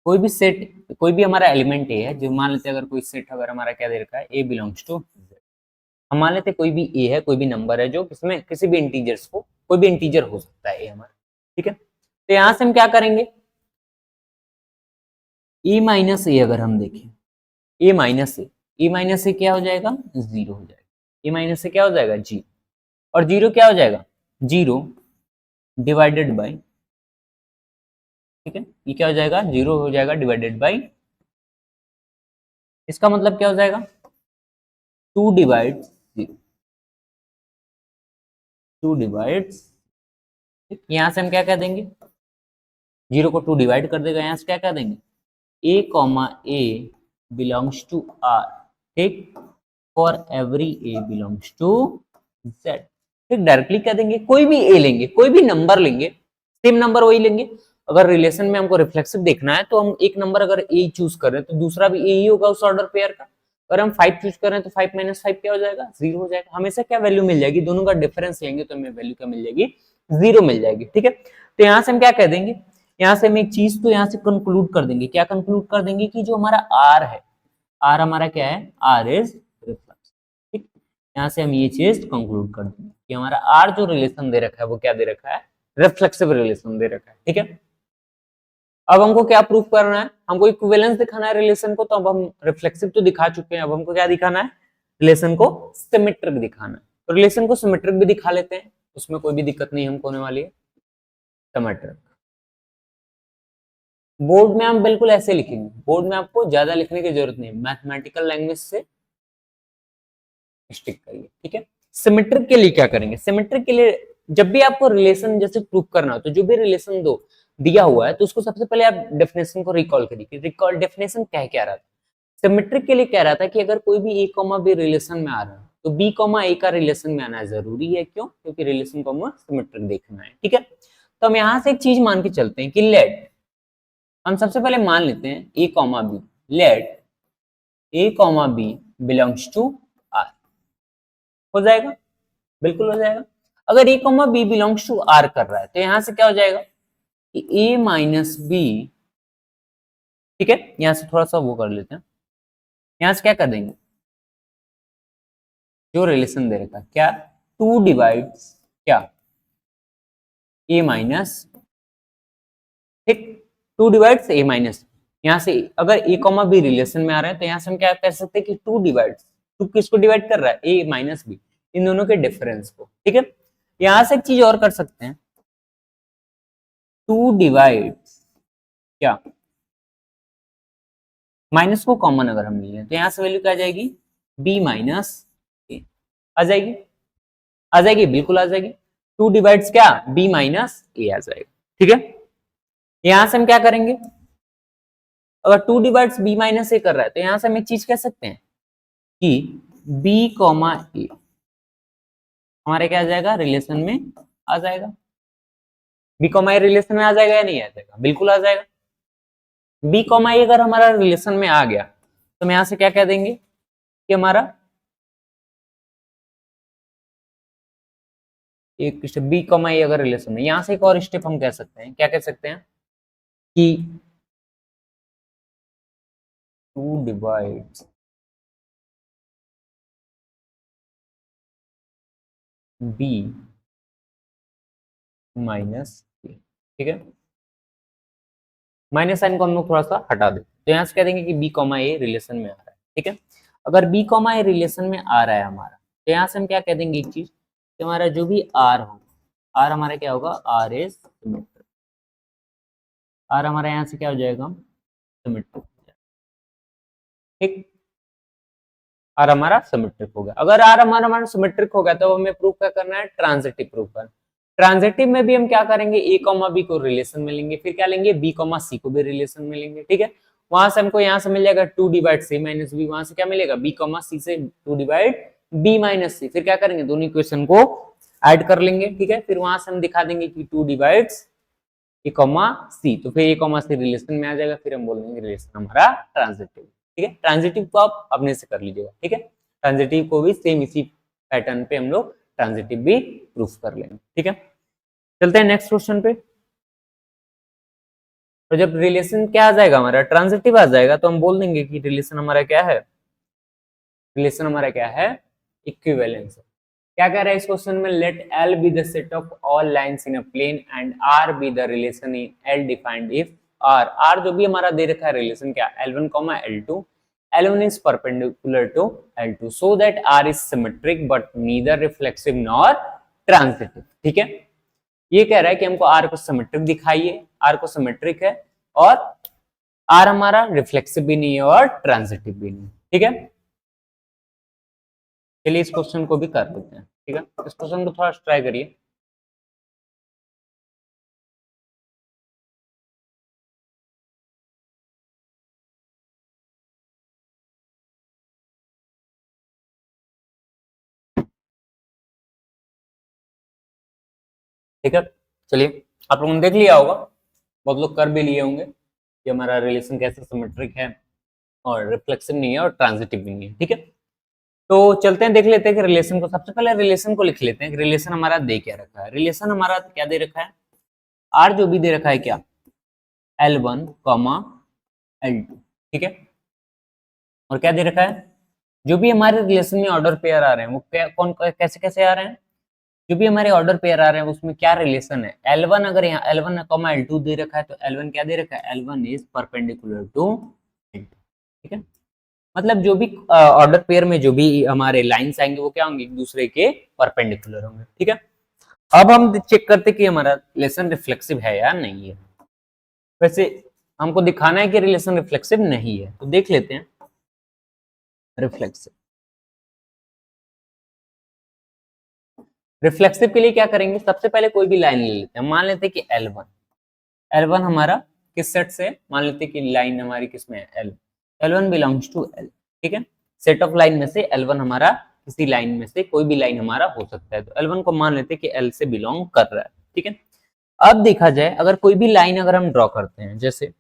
कोई भी सेट, कोई भी हमारा एलिमेंट ए है, जो मान लेते हैं अगर कोई सेट अगर हमारा क्या दे रखा है, ए बिलोंग्स टू, हम मान लेते हैं कोई भी ए है, कोई भी नंबर है जो किसमें किसी भी इंटीजर्स को, कोई भी इंटीजर हो सकता है ए हमारा। ठीक है, तो यहां से हम क्या करेंगे, ए माइनस ए अगर हम देखें, ए माइनस ए, ए माइनस ए क्या हो जाएगा, जीरो हो जाएगा। ए माइनस ए क्या हो जाएगा, जीरो। और जीरो क्या हो जाएगा, जीरो डिवाइडेड बाई, ठीक है, ये क्या हो जाएगा, जीरो हो जाएगा डिवाइडेड बाई, इसका मतलब क्या हो जाएगा, 2 डिवाइड जीरो, 2 डिवाइड। यहां से हम क्या कह देंगे, जीरो को 2 डिवाइड कर देगा, यहां से क्या कह देंगे, A comma A belongs to R. ठीक, for every A belongs to Z. ठीक, डायरेक्टली कह देंगे, कोई भी ए लेंगे, कोई भी नंबर लेंगे, सेम नंबर वही लेंगे। अगर रिलेशन में हमको रिफ्लेक्सिव देखना है तो हम एक नंबर अगर ए चूज करें तो दूसरा भी ए ही होगा उस ऑर्डर पेयर का। अगर हम 5 चूज करें तो 5 माइनस 5 क्या हो जाएगा, जीरो हो जाएगा। हमेशा क्या वैल्यू मिल जाएगी, दोनों का डिफरेंस लेंगे तो हमें वैल्यू क्या मिल जाएगी, जीरो मिल जाएगी। ठीक है, तो यहाँ से हम क्या कह देंगे, यहाँ से हम एक चीज तो यहाँ से कंक्लूड कर देंगे, क्या कंक्लूड कर देंगे कि जो हमारा आर है, आर हमारा क्या है, आर इज रिफ्लेक्स। ठीक, यहाँ से हम ये चीज कंक्लूड कर देंगे कि हमारा आर जो रिलेशन दे रखा है वो क्या दे रखा है, रिफ्लेक्सिव रिलेशन दे रखा है। ठीक है, अब हमको क्या प्रूफ करना है, हमको इक्विवेलेंस दिखाना है रिलेशन को, तो अब हम रिफ्लेक्सिव तो दिखा चुके हैं, अब हमको क्या दिखाना है, रिलेशन को सिमेट्रिक दिखाना है। तो रिलेशन को सिमेट्रिक भी दिखा लेते हैं, उसमें कोई भी दिक्कत नहीं हमको होने वाली है। सिमेट्रिक बोर्ड में हम बिल्कुल ऐसे लिखेंगे, बोर्ड में आपको ज्यादा लिखने की जरूरत नहीं, मैथमेटिकल लैंग्वेज से स्टिक करिए, ठीक है। सिमेट्रिक के लिए क्या करेंगे, सिमेट्रिक के लिए जब भी आपको रिलेशन जैसे प्रूफ करना हो, तो जो भी रिलेशन दो दिया हुआ है, तो उसको सबसे पहले आप डेफिनेशन को रिकॉल करिए, रिकॉल डेफिनेशन क्या रहा था। सिमेट्रिक के लिए कह रहा था कि अगर कोई भी ए कॉमा बी रिलेशन में आ रहा है, तो बी कॉमा ए का रिलेशन में आना जरूरी है, क्यों, क्योंकि रिलेशन को हमें सिमेट्रिक देखना है, ठीक है। तो हम यहां से एक चीज मान के चलते हैं कि लेट, हम सबसे पहले मान लेते हैं A comma B, let A comma B belongs to R, हो जाएगा, बिल्कुल हो जाएगा। अगर A comma B belongs to R कर रहा है, तो यहां से क्या हो जाएगा कि ए माइनस बी, ठीक है, यहां से थोड़ा सा वो कर लेते हैं, यहां से क्या कर देंगे, जो रिलेशन दे रखा है क्या, 2 डिवाइड्स क्या, ए माइनस, ठीक, 2 डिवाइड्स ए माइनस, यहां से अगर ए कॉमा बी रिलेशन में आ रहा है, तो यहां से हम क्या कर सकते हैं कि 2 डिवाइड्स, 2 किसको डिवाइड कर रहा है, ए माइनस बी, इन दोनों के डिफरेंस को, ठीक है। यहां से एक चीज और कर सकते हैं, 2 डिवाइड्स क्या, माइनस को कॉमन अगर हम ले लें, तो यहां से वैल्यू क्या आ जाएगी, बी माइनस ए, आ जाएगी, आ जाएगी, बिल्कुल आ जाएगी। 2 डिवाइड्स क्या, बी माइनस ए आ जाएगा, ठीक है। यहां से हम क्या करेंगे, अगर 2 डिवाइड्स बी माइनस ए कर रहा है, तो यहां से हम एक चीज कह सकते हैं कि बी कॉमा ए हमारे क्या आ जाएगा, रिलेशन में आ जाएगा, बी कॉमा ए रिलेशन में आ जाएगा या नहीं आ जाएगा, बिल्कुल आ जाएगा। बी कॉमा ए अगर हमारा रिलेशन में आ गया, तो हम यहां से क्या कह देंगे कि हमारा एक स्टेप बी कॉमा ए अगर रिलेशन में, यहां से एक और स्टेप हम कह सकते हैं, क्या कह सकते हैं कि 2 डिवाइड्स बी माइनस ए, ठीक है, माइनस साइन को हम लोग थोड़ा सा हटा देते, तो यहां से कह देंगे कि बी कॉमा ए रिलेशन में आ रहा है, ठीक है। अगर बी कॉमा ए रिलेशन में आ रहा है हमारा, तो यहां से हम क्या कह देंगे एक चीज कि हमारा जो भी आर होगा, आर हमारा क्या होगा, आर इज सिमेट्रिक, आर हमारा यहां से क्या हो जाएगा, सिमेट्रिक, ठीक, आर हमारा सिमेट्रिक हो गया। अगर आर हमारा सिमेट्रिक हो गया, तो हमें प्रूफ क्या करना है, ट्रांजिटिव प्रूफ करना। ट्रांजिटिव में भी हम क्या करेंगे, ए कॉमा बी को रिलेशन में लेंगे, फिर क्या लेंगे, बी कॉमा सी को भी रिलेशन में लेंगे, ठीक है। वहां से हमको यहाँ से मिल जाएगा 2 डिवाइड सी माइनस बी, वहां से क्या मिलेगा, बी कॉमा सी से 2 डिवाइड बी माइनस सी, फिर क्या करेंगे, दोनों इक्वेशन को ऐड कर लेंगे, ठीक है। फिर वहां से हम दिखा देंगे कि 2 डिवाइड्स ए कॉमा सी, तो फिर ए कॉमा सी रिलेशन में आ जाएगा, फिर हम बोल देंगे रिलेशन हमारा ट्रांजिटिव, ठीक है। ट्रांजिटिव को आप अपने से कर लीजिएगा, ठीक है। ट्रांजिटिव को भी सेम इसी पैटर्न पे हम लोग ट्रांजिटिव भी प्रूफ कर लेंगे, ठीक है। चलते हैं नेक्स्ट क्वेश्चन पे। तो जब रिलेशन क्या आ जाएगा, हमारा ट्रांजिटिव आ जाएगा, तो हम बोल देंगे कि रिलेशन हमारा क्या है, रिलेशन हमारा क्या है, इक्विवेलेंस। क्या कह रहा है इस क्वेश्चन में, let L be the set of all lines in a plane and R be the relation in L defined if R, R जो भी हमारा दे रखा है रिलेशन क्या, L1 L2, L1 is perpendicular to L2 so that R is symmetric but neither reflexive nor transitive, ठीक है। ये कह रहा है कि हमको R को सिमेट्रिक दिखाइए, R को सिमेट्रिक है और R हमारा रिफ्लेक्सिव भी नहीं है और ट्रांजिटिव भी नहीं, ठीक है। चलिए इस क्वेश्चन को भी कर लेते हैं, ठीक है। इस क्वेश्चन को थोड़ा ट्राई करिए। ठीक है, चलिए आप लोगों ने देख लिया होगा, बहुत लोग कर भी लिए होंगे कि हमारा रिलेशन कैसे सिमेट्रिक है और रिफ्लेक्सिव नहीं है और ट्रांजिटिव भी नहीं है, ठीक है। तो चलते हैं देख लेते हैं कि रिलेशन को, सबसे पहले रिलेशन को लिख लेते हैं कि रिलेशन हमारा दे क्या रखा है। रिलेशन हमारा क्या दे रखा है, आर जो भी दे रखा है क्या, L1 L2, ठीक है। और क्या दे रखा है, जो भी हमारे रिलेशन में ऑर्डर पेयर आ रहे हैं वो क्या, कौन कैसे कैसे आ रहे हैं, जो भी हमारे ऑर्डर पेयर आ रहे हैं उसमें क्या रिलेशन है, L1 अगर यहाँ L1 कॉमा L2 दे रखा है तो L1 क्या दे रखा है, L1 is perpendicular to L2, ठीक है। मतलब जो भी ऑर्डर पेयर में जो भी हमारे लाइंस आएंगे वो क्या होंगे, एक दूसरे के परपेंडिकुलर होंगे, ठीक है। अब हम चेक करते कि हमारा रिलेशन रिफ्लेक्सिव है या नहीं है। वैसे हमको दिखाना है कि रिलेशन रिफ्लेक्सिव नहीं है, तो देख लेते हैं रिफ्लेक्सिव। रिफ्लेक्सिव के लिए क्या करेंगे, सबसे पहले कोई भी लाइन ले लेते हैं, मान लेते हैं कि L1 हमारा किस सेट से, मान लेते हैं कि लाइन हमारी किस में है, L1 बिलोंग्स टू L, ठीक है। सेट ऑफ लाइन में से L1 हमारा किसी लाइन में से कोई भी लाइन हमारा हो सकता है, तो L1 को मान लेते हैं कि L से बिलोंग कर रहा है, ठीक है। अब देखा जाए अगर कोई भी लाइन अगर हम ड्रॉ करते हैं, जैसे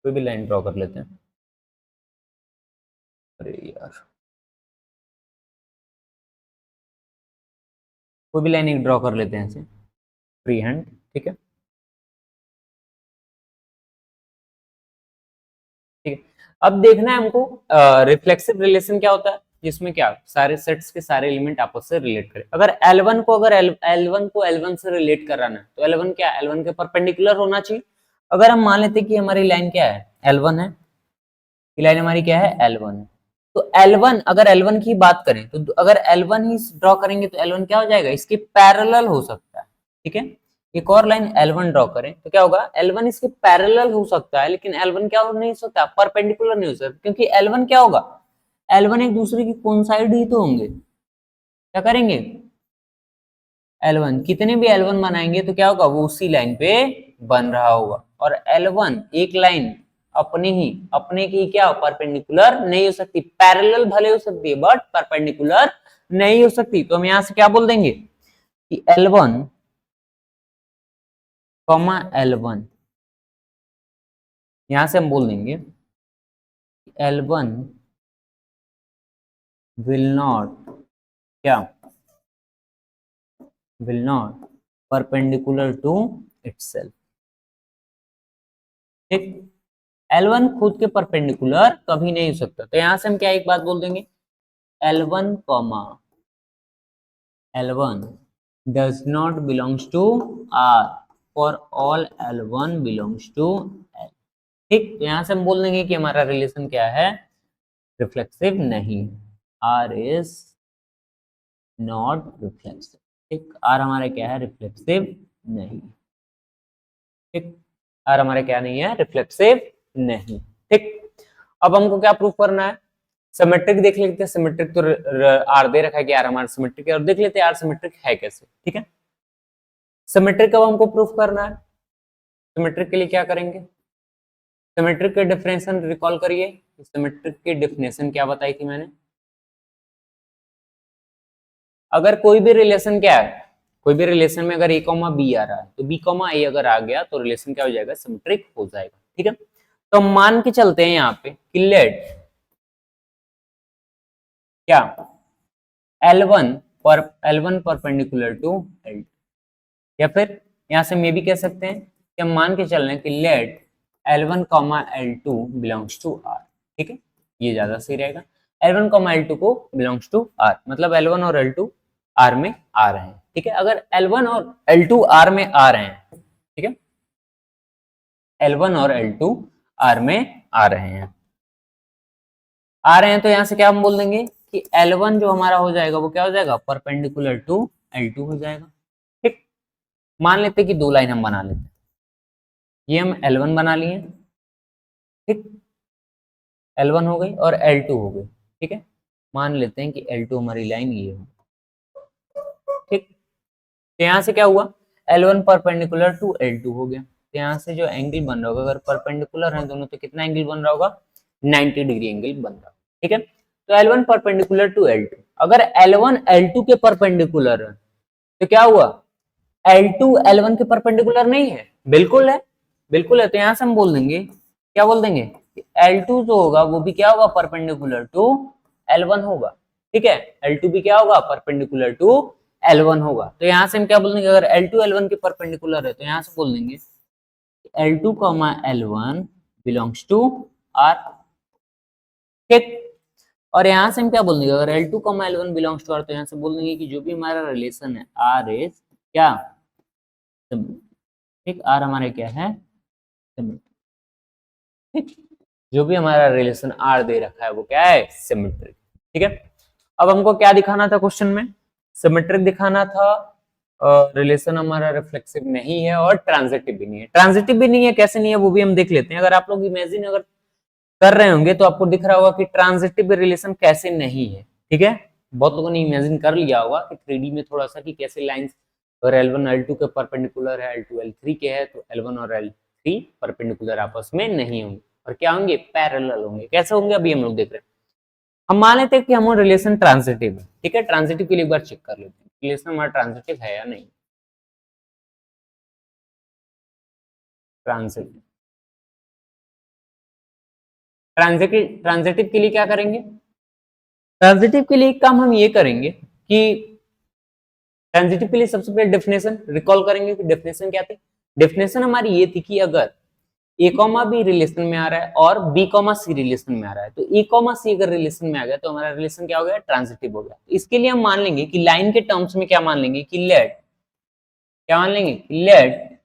कोई भी लाइन ड्रॉ कर लेते हैं, अरे यार कोई भी लाइन एक ड्रॉ कर लेते हैं ऐसे फ्री हैंड, ठीक है, ठीक है। अब देखना है हमको रिफ्लेक्सिव रिलेशन क्या होता है, जिसमें क्या सारे सेट्स के सारे एलिमेंट आपस से रिलेट करें। अगर L1 को L1 को L1 से रिलेट कराना है तो L1 क्या L1 के परपेंडिकुलर होना चाहिए। अगर हम मान लेते हैं कि हमारी लाइन क्या है L1 है, ये लाइन हमारी क्या है L1 है, तो L1 अगर L1 की बात करें तो अगर L1 ही ड्रॉ करेंगे तो L1 क्या हो जाएगा, इसके पैरेलल हो सकता है, ठीक है। एक और लाइन L1 ड्रॉ करें तो क्या होगा, L1 इसके पैरेलल हो सकता है लेकिन L1 क्या नहीं हो सकता, परपेंडिकुलर नहीं हो सकता, क्योंकि L1 क्या होगा, L1 एक दूसरे की कोइंसाइड ही तो होंगे। क्या करेंगे, L1 कितने भी L1 बनाएंगे तो क्या होगा, वो उसी लाइन पे बन रहा होगा। और L1 एक लाइन अपने की क्या परपेंडिकुलर नहीं हो सकती, पैरेलल भले हो सकती है बट परपेंडिकुलर नहीं हो सकती। तो हम यहां से क्या बोल देंगे कि L1 कॉमा L1, यहां से हम बोल देंगे L1 विल नॉट क्या, will not perpendicular to itself, ठीक। L1 खुद के परपेंडिकुलर कभी नहीं हो सकता, तो यहां से हम क्या एक बात बोल देंगे, L1 comma L1 does not belongs to R for all L1 belongs to L, ठीक। तो यहां से हम बोल देंगे कि हमारा रिलेशन क्या है, रिफ्लेक्सिव नहीं, R is not reflexive, ठीक। R हमारा क्या है, रिफ्लेक्सिव नहीं, ठीक। R हमारा क्या नहीं है, रिफ्लेक्सिव नहीं, ठीक। अब हमको क्या प्रूफ करना है, सिमेट्रिक देख लेते हैं, सिमेट्रिक तो आर दे रखा है कि यार हमारा सिमेट्रिक है, और देख लेते हैं यार सिमेट्रिक है कैसे, ठीक है। सिमेट्रिक कब हमको प्रूफ करना है, सिमेट्रिक के लिए क्या करेंगे, सिमेट्रिक के डेफिनेशन रिकॉल करिए, सिमेट्रिक की डेफिनेशन क्या बताई थी मैंने, अगर कोई भी रिलेशन क्या है, कोई भी रिलेशन में अगर a कॉमा बी आ रहा है तो b कॉमा a अगर आ गया तो रिलेशन क्या हो जाएगा, सिमेट्रिक हो जाएगा, ठीक है। तो हम मान के चलते हैं यहाँ पे कि लेट क्या L1 परपेंडिकुलर टू L2, या फिर यहां से मे भी कह सकते हैं कि हम मान के चल रहे हैं कि let L1 comma L2 belongs to R, ठीक है, ये ज्यादा सही रहेगा। L1 कॉमा L2 को बिलोंग्स टू R, मतलब L1 और L2 R में आ रहे हैं, ठीक है। अगर L1 और L2 R में आ रहे हैं, ठीक है, L1 और L2 R में आ रहे हैं, तो यहां से क्या हम बोल देंगे कि L1 जो हमारा हो जाएगा वो क्या हो जाएगा, परपेंडिकुलर टू L2 हो जाएगा, ठीक। मान लेते हैं कि दो लाइन हम बना लेते हैं, ये हम L1 बना लिए, ठीक, L1 हो गई और L2 हो गई, ठीक है। मान लेते हैं कि L2 हमारी लाइन ये हो, ठीक। तो यहाँ से क्या हुआ, L1 परपेंडिकुलर टू L2 हो गया, तो यहाँ से जो एंगल बन रहा होगा, अगर परपेंडिकुलर है दोनों तो कितना एंगल बन रहा होगा, 90 डिग्री एंगल बन रहा होगा, ठीक है। तो L1 परपेंडिकुलर टू L2, अगर L1 L2 के परपेंडिकुलर है तो क्या हुआ, L2 L1 के परपेंडिकुलर नहीं है, बिल्कुल है, बिल्कुल है। तो यहां से हम बोल देंगे, क्या बोल देंगे, L2 जो होगा वो भी क्या होगा, परपेंडिकुलर टू L1 होगा, ठीक है। L2 भी क्या होगा, परपेंडिकुलर टू L1 होगा। तो यहां से हम क्या बोल देंगे, अगर L2 L1 के परपेंडिकुलर है तो यहां से बोल देंगे L2 comma L1 belongs to R, ठीक। और यहाँ से हम क्या बोल देंगे, अगर L2 comma L1 belongs to R तो यहाँ से बोल देंगे कि जो भी हमारा रिलेशन है R इज क्या, ठीक। R हमारा क्या है, ठीक। जो भी हमारा रिलेशन R दे रखा है वो क्या है, सिमेट्रिक, ठीक है। अब हमको क्या दिखाना था क्वेश्चन में, सिमेट्रिक दिखाना था, रिलेशन हमारा रिफ्लेक्सिव नहीं है और ट्रांजिटिव भी नहीं है। ट्रांजिटिव भी नहीं है, कैसे नहीं है वो भी हम देख लेते हैं। अगर आप लोग इमेजिन अगर कर रहे होंगे तो आपको दिख रहा होगा कि ट्रांजिटिव रिलेशन कैसे नहीं है, ठीक है। बहुत लोगों ने इमेजिन कर लिया होगा कि 3D में थोड़ा सा कि कैसे लाइंस, अगर L1 L2 के परपेंडिकुलर है, L2 L3 के है तो L1 और L3 परपेंडिकुलर आपस में नहीं होंगे और क्या होंगे, पैरेलल होंगे। कैसे होंगे अभी हम लोग देख रहे हैं। हम मान लेते हैं कि हमारा रिलेशन ट्रांजिटिव है, ठीक है। ट्रांजिटिव के लिए एक बार चेक कर लेते हैं रिलेशन हमारा ट्रांजिटिव है या नहीं। ट्रांजिटिव ट्रांजिटिव ट्रांजिटिव के लिए क्या करेंगे, ट्रांजिटिव के लिए एक काम हम ये करेंगे कि ट्रांजिटिव के लिए सबसे पहले डेफिनेशन रिकॉल करेंगे कि डेफिनेशन क्या थी। डेफिनेशन हमारी ये थी कि अगर ए कॉमा बी रिलेशन में आ रहा है और बी कॉमा सी रिलेशन में आ रहा है तो ए कॉमा सी अगर रिलेशन में आ गया तो हमारा रिलेशन क्या हो गया, ट्रांजिटिव हो गया। इसके लिए हम मान लेंगे कि लाइन के टर्म्स में क्या मान लेंगे कि लेट, क्या मान लेंगे, लेट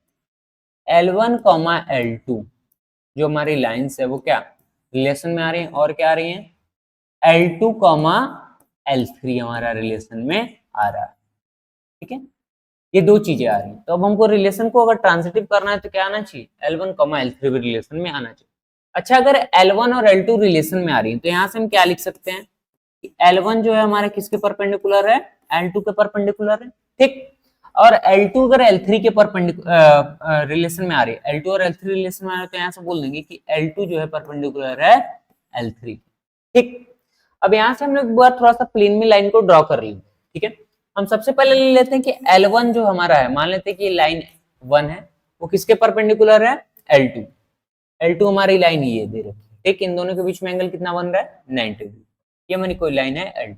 L1 कॉमा L2 जो हमारी लाइन्स है वो क्या रिलेशन में आ रही है और क्या आ रही है, L2 कॉमा L3 हमारा रिलेशन में आ रहा है, ठीक है। ये दो चीजें आ रही हैं। तो अब हमको रिलेशन को अगर ट्रांजिटिव करना है तो क्या आना चाहिए, L1 कॉमा L3 भी रिलेशन में आना चाहिए। अच्छा, अगर L1 और L2 रिलेशन में आ रही है तो यहाँ से हम क्या लिख सकते हैं कि L1 जो है हमारा किसके परपेंडिकुलर है, L2 के परपेंडिकुलर है, ठीक। और L2 अगर L3 के परपेंडिकुलर रिलेशन में आ रही है, L2 और L3 रिलेशन में आ रही है तो यहाँ से बोल देंगे कि L2 जो है परपेंडिकुलर है L3, ठीक। अब यहाँ से हम लोग एक बार थोड़ा सा प्लेन में लाइन को ड्रॉ कर लेंगे, ठीक है। हम सबसे पहले ले लेते हैं कि L1 जो हमारा है, मान लेते हैं कि लाइन 1 है वो किसके परपेंडिकुलर है, L2। L2 हमारी लाइन ये दे रखी है, ठीक। इन दोनों के बीच में एंगल कितना बन रहा है, 90 डिग्री। ये हमारी कोई लाइन है L2।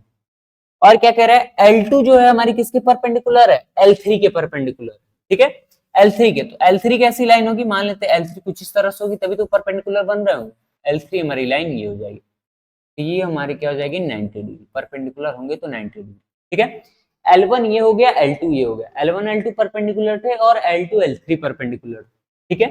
और क्या कह रहा है, L2 जो है हमारी किसके परपेंडिकुलर है, L3 के परपेंडिकुलर, ठीक है। L3 के, तो L3 कैसी लाइन होगी, मान लेते हैं L3 कुछ इस तरह से होगी तभी तो परपेंडिकुलर बन रहे होंगे। L3 हमारी लाइन ये हो जाएगी, तो ये हमारी क्या हो जाएगी 90 डिग्री, परपेंडिकुलर होंगे तो 90 डिग्री, ठीक है। L1 ये हो गया, L2 ये हो गया, L1 L2 परपेंडिकुलर थे और L2 L3 परपेंडिकुलर, ठीक है।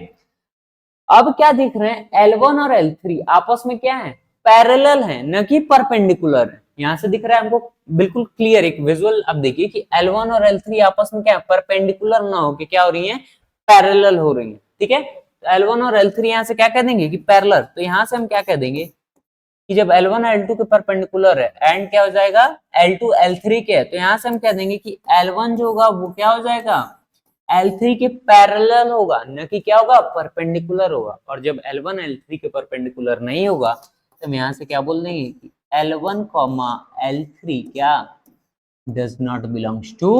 अब क्या देख रहे हैं, L1 और L3 आपस में क्या है, पैरेलल है, न कि परपेंडिकुलर है। यहां से दिख रहा है हमको बिल्कुल क्लियर एक विजुअल। अब देखिए कि L1 और L3 आपस में क्या है, परपेंडिकुलर ना हो के क्या हो रही है, पैरेलल हो रही है, ठीक है। तो L1 और L3 यहां से क्या कह देंगे कि पैरेलल, तो यहां से हम क्या कह देंगे कि जब L1 L2 के परपेंडिकुलर है एंड क्या हो जाएगा, L2 L3 के है, तो यहां से हम कह देंगे कि L1 जो होगा वो क्या हो जाएगा, L3 के पैरेलल होगा, न कि क्या होगा, परपेंडिकुलर होगा। और जब L1 L3 के परपेंडिकुलर नहीं होगा तो हम यहां से क्या बोल देंगे कि L1 L3 क्या does not belongs to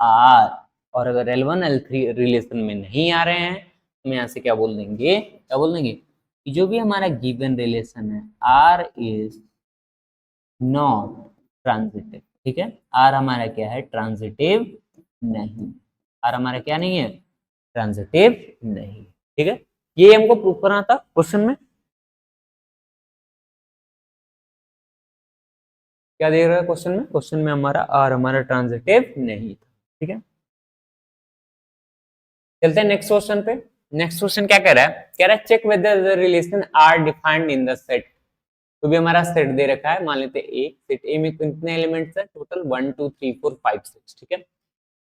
R। और अगर L1 L3 रिलेशन में नहीं आ रहे हैं तो हम यहां से क्या बोल देंगे, क्या बोल देंगे कि जो भी हमारा गिवन रिलेशन है R इज नॉट ट्रांजिटिव, ठीक है। R हमारा क्या है, ट्रांजिटिव नहीं। R हमारा क्या नहीं है, ट्रांजिटिव नहीं, ठीक है। ये हमको प्रूफ करना था क्वेश्चन में। क्या दे रहा है क्वेश्चन में, क्वेश्चन में हमारा R हमारा ट्रांजिटिव नहीं था, ठीक है। चलते हैं नेक्स्ट क्वेश्चन पे। नेक्स्ट क्वेश्चन क्या कह रहा है, कह रहा है check whether the relation R defined in the set. तो भी हमारा सेट दे रखा है, मान लेते हैं ए, सेट ए में कितने एलिमेंट्स है, टोटल 1 2 3 4 5 6, ठीक है।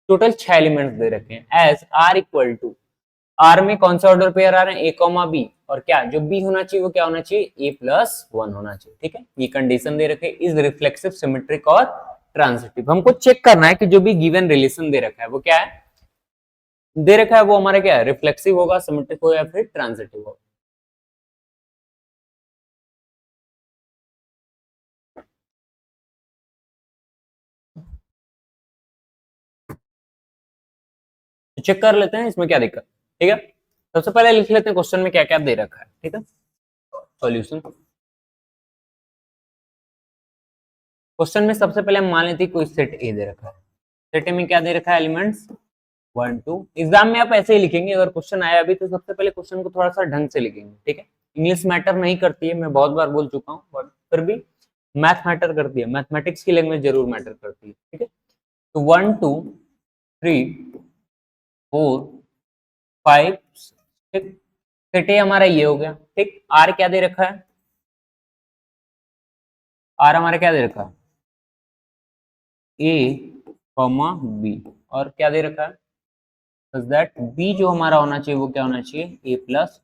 टोटल 6 एलिमेंट्स दे रखे हैं। As R equal to, R में कौन सा ऑर्डर पेयर आ रहे हैं, ए कॉमा बी, और क्या जो बी होना चाहिए वो क्या होना चाहिए, ए प्लस 1 होना चाहिए, ठीक है। ये कंडीशन दे रखे, इज रिफ्लेक्सिव सिमेट्रिक और ट्रांजिटिव। हमको चेक करना है कि जो भी गिवन रिलेशन दे रखा है वो क्या है, दे रखा है वो हमारा क्या है, रिफ्लेक्सिव होगा, सिमेट्रिक होगा या फिर ट्रांजिटिव होगा। तो चेक कर लेते हैं इसमें क्या दिक्कत, ठीक है। सबसे पहले लिख लेते हैं क्वेश्चन में क्या क्या दे रखा है, ठीक है। सॉल्यूशन, क्वेश्चन में सबसे पहले हम मान लेते हैं कोई सेट ए दे रखा है। सेट ए में क्या दे रखा है, एलिमेंट्स 1 2। एग्जाम में आप ऐसे ही लिखेंगे, अगर क्वेश्चन आया अभी तो सबसे पहले क्वेश्चन को थोड़ा सा ढंग से लिखेंगे, ठीक है। इंग्लिश मैटर नहीं करती है, मैं बहुत बार बोल चुका हूँ, बट फिर भी मैथ मैटर करती है, मैथमेटिक्स की लैंग्वेज जरूर मैटर करती है, ठीक है। तो 1 2 3 4 5 6 सेट ए हमारा ये हो गया, ठीक। आर क्या दे रखा है, आर हमारा क्या दे रखा है, ए कॉमा बी, और क्या दे रखा है दैट बी जो हमारा होना चाहिए वो क्या होना चाहिए, ए प्लस।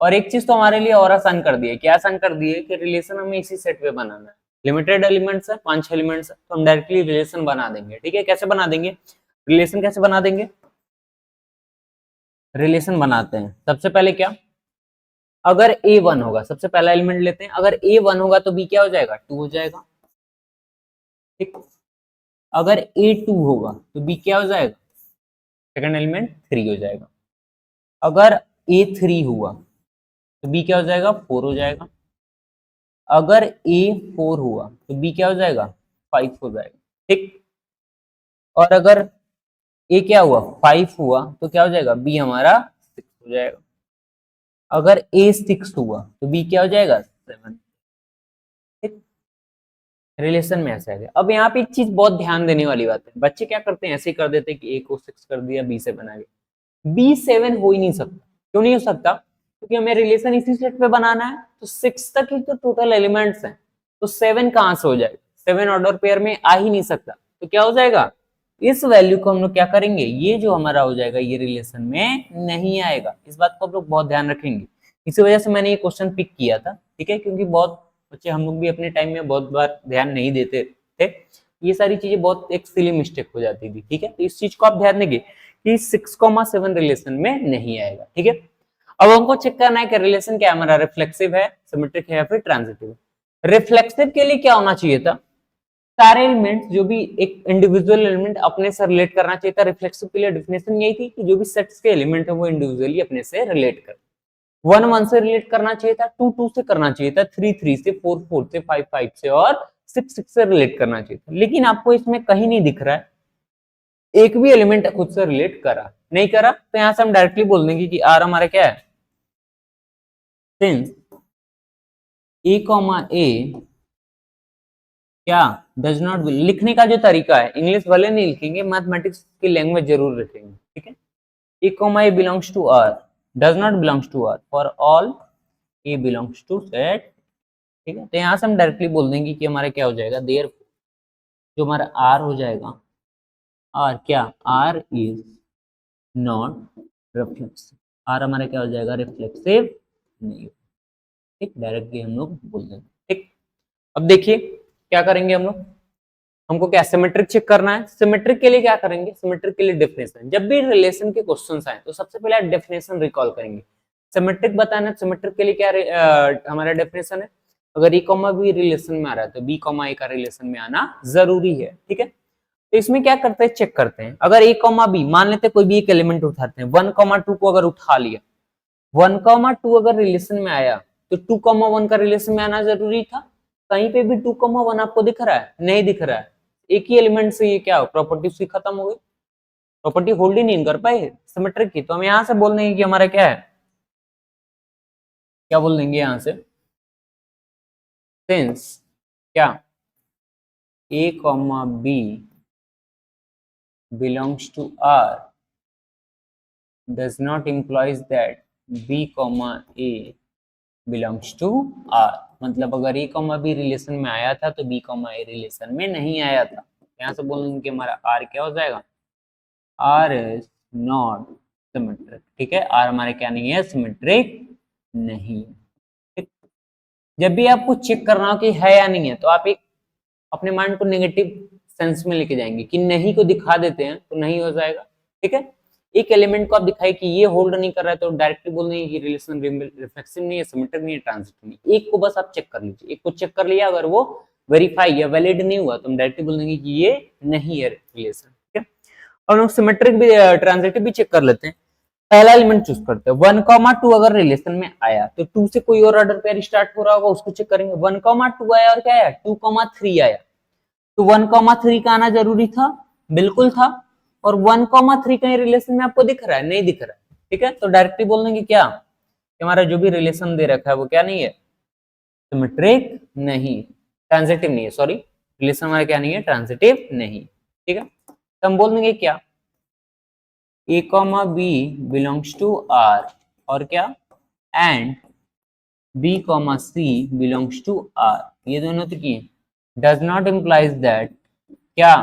और एक चीज तो हमारे लिए और आसान कर दी है, क्या आसान कर दी है कि रिलेशन हमें इसी सेट पे बनाना है। लिमिटेड एलिमेंट्स है, 5-6 एलिमेंट्स है, तो हम डायरेक्टली रिलेशन बना देंगे, ठीक है। कैसे बना देंगे, रिलेशन कैसे बना देंगे, रिलेशन बनाते हैं सबसे पहले क्या, अगर ए 1 होगा, सबसे पहला एलिमेंट लेते हैं, अगर ए 1 होगा तो बी क्या हो जाएगा, 2 हो जाएगा, ठीक। अगर ए 2 होगा तो बी क्या हो जाएगा, सेकंड एलिमेंट 3 हो जाएगा। अगर ए 3 हुआ तो बी क्या हो जाएगा, 4 हो जाएगा। अगर ए 4 हुआ तो बी क्या हो जाएगा, 5 हो जाएगा, ठीक। और अगर ए क्या हुआ, 5 हुआ तो क्या हो जाएगा, बी हमारा 6 हो जाएगा। अगर ए 6 हुआ तो बी क्या हो जाएगा, 7, ठीक। रिलेशन में ऐसा है। अब यहाँ पे एक चीज बहुत ध्यान देने वाली बात है, बच्चे क्या करते हैं, ऐसे ही कर देते हैं कि ए को 6 कर दिया, बी 7 आ गया। बी 7 हो ही नहीं सकता, क्यों नहीं हो सकता, क्योंकि हमें रिलेशन इसी सेट पे बनाना है, तो 6 तक ही तो टोटल एलिमेंट्स हैं, तो 7 कहां से हो जाएगा, 7 ऑर्डर पेयर में आ ही नहीं सकता, तो क्या हो जाएगा, इस वैल्यू को हम लोग क्या करेंगे, ये जो हमारा हो जाएगा ये रिलेशन में नहीं आएगा। इस बात को आप लोग बहुत ध्यान रखेंगे, इसी वजह से मैंने ये क्वेश्चन पिक किया था, ठीक है, क्योंकि बहुत बच्चे, हम लोग भी अपने टाइम में बहुत बार ध्यान नहीं देते थे, ये सारी चीजें बहुत एक सिली मिस्टेक हो जाती थी, ठीक है। तो इस चीज को आप ध्यान देंगे कि 6,7 रिलेशन में नहीं आएगा, ठीक है। अब हमको चेक करना है कि रिलेशन क्या हमारा रिफ्लेक्सिव है, सिमेट्रिक है या फिर ट्रांजिटिव है। रिफ्लेक्सिव के लिए क्या होना चाहिए था, सारे एलिमेंट जो भी एक इंडिविजुअल एलिमेंट अपने से रिलेट करना चाहिए था। रिफ्लेक्सिव के लिए डेफिनेशन यही थी कि जो भी सेट्स के एलिमेंट है वो इंडिविजुअली अपने से रिलेट कर, 1 1 से रिलेट करना चाहिए था, 2 2 से करना चाहिए था, 3 3 से, 4 4 से, 5 5 से और 6 6 से रिलेट करना चाहिए था। लेकिन आपको इसमें कहीं नहीं दिख रहा है एक भी एलिमेंट खुद से रिलेट करा, नहीं करा, तो यहां से हम डायरेक्टली बोल देंगे कि आर हमारा क्या है, सिंस ए कॉमा ए क्या डज नॉट, लिखने का जो तरीका है, इंग्लिश भले नहीं लिखेंगे, मैथमेटिक्स की लैंग्वेज जरूर लिखेंगे, ठीक है। A comma A belongs to R, does not belongs to R, for all A belongs to set, ठीक है। तो यहां से हम डायरेक्टली बोल देंगे कि हमारा क्या हो जाएगा, देयर जो हमारा आर हो जाएगा, आर क्या, R is not reflexive, R हमारा क्या हो जाएगा, रिफ्लेक्सिव नहीं, ठीक। डायरेक्टली हम लोग बोल देंगे, ठीक। अब देखिए क्या करेंगे हम लोग, हमको क्या सिमेट्रिक चेक करना है। सिमेट्रिक के लिए क्या करेंगे, सिमेट्रिक के लिए डेफिनेशन, जब भी रिलेशन के क्वेश्चंस आए तो सबसे पहले डेफिनेशन रिकॉल करेंगे। सिमेट्रिक बताना, सिमेट्रिक के लिए क्या हमारा डेफिनेशन है, अगर ए कॉमा बी रिलेशन में आ रहा है तो बी कॉमा ए का रिलेशन में आना जरूरी है, ठीक है। तो इसमें क्या करते हैं, चेक करते हैं, अगर ए कॉमा बी मान लेते हैं कोई भी एक एलिमेंट उठाते हैं, 1 कॉमा 2 को अगर उठा लिया, 1 कॉमा 2 अगर रिलेशन में आया तो 2 कॉमा 1 का रिलेशन में आना जरूरी था। कहीं पे भी 2 कॉमा 1 आपको दिख रहा है, नहीं दिख रहा है, एक ही एलिमेंट से ये क्या प्रॉपर्टी उसकी खत्म हो गई, प्रॉपर्टी होल्ड ही नहीं कर पाए सिमेट्रिक की। तो हम यहां से बोल देंगे कि हमारा क्या है, क्या बोल देंगे यहां से, सिंस क्या A comma B belongs to R does not implies that B comma A belongs to R, मतलब अगर ए कॉमा बी रिलेशन में आया था तो बी कॉमा ए रिलेशन में नहीं आया था। यहां से बोलेंगे कि हमारा आर क्या हो जाएगा, आर इज नॉट सिमेट्रिक, ठीक है। आर हमारे क्या नहीं है, सिमेट्रिक नहीं है, ठीक। जब भी आपको चेक करना हो कि है या नहीं है तो आप एक अपने माइंड को नेगेटिव सेंस में लेके जाएंगे कि नहीं को दिखा देते हैं तो नहीं हो जाएगा, ठीक है। एक एलिमेंट को आप दिखाई कि ये होल्ड नहीं कर रहा है तो डायरेक्टली बोल देंगे कि रिलेशन रिफ्लेक्सिव नहीं है, सिमेट्रिक नहीं है, ट्रांजिटिव नहीं। एक को बस आप चेक कर लीजिए, एक को चेक कर लिया, अगर वो वेरीफाई या वैलिड नहीं हुआ तो हम डायरेक्टली बोल देंगे कि ये नहीं है रिलेशन, ठीक है। और हम सिमेट्रिक भी ट्रांजिटिव भी चेक कर लेते हैं। पहला एलिमेंट चूज करते हैं, 1 कॉमा 2 अगर रिलेशन में आया तो 2 से कोई और ऑर्डर पेयर स्टार्ट हो रहा होगा उसको चेक करेंगे। 1 कॉमा 2 आया और क्या आया, 2 कॉमा 3 आया, तो 1 कॉमा 3 का आना जरूरी था, बिल्कुल था। और 1,3 कहीं रिलेशन में आपको दिख रहा है? नहीं दिख रहा है, ठीक है। तो डायरेक्टली बोल देंगे क्या कि हमारा जो भी रिलेशन दे रखा है वो क्या नहीं है, सिमेट्रिक नहीं, ट्रांजिटिव नहीं है, सॉरी, रिलेशन हमारा क्या नहीं है, ट्रांजिटिव नहीं, ठीक है। तो हम बोल देंगे क्या, a comma b belongs to r, और क्या, and b comma c belongs to r, ये दोनों तो की डज नॉट इम्प्लाइज दैट क्या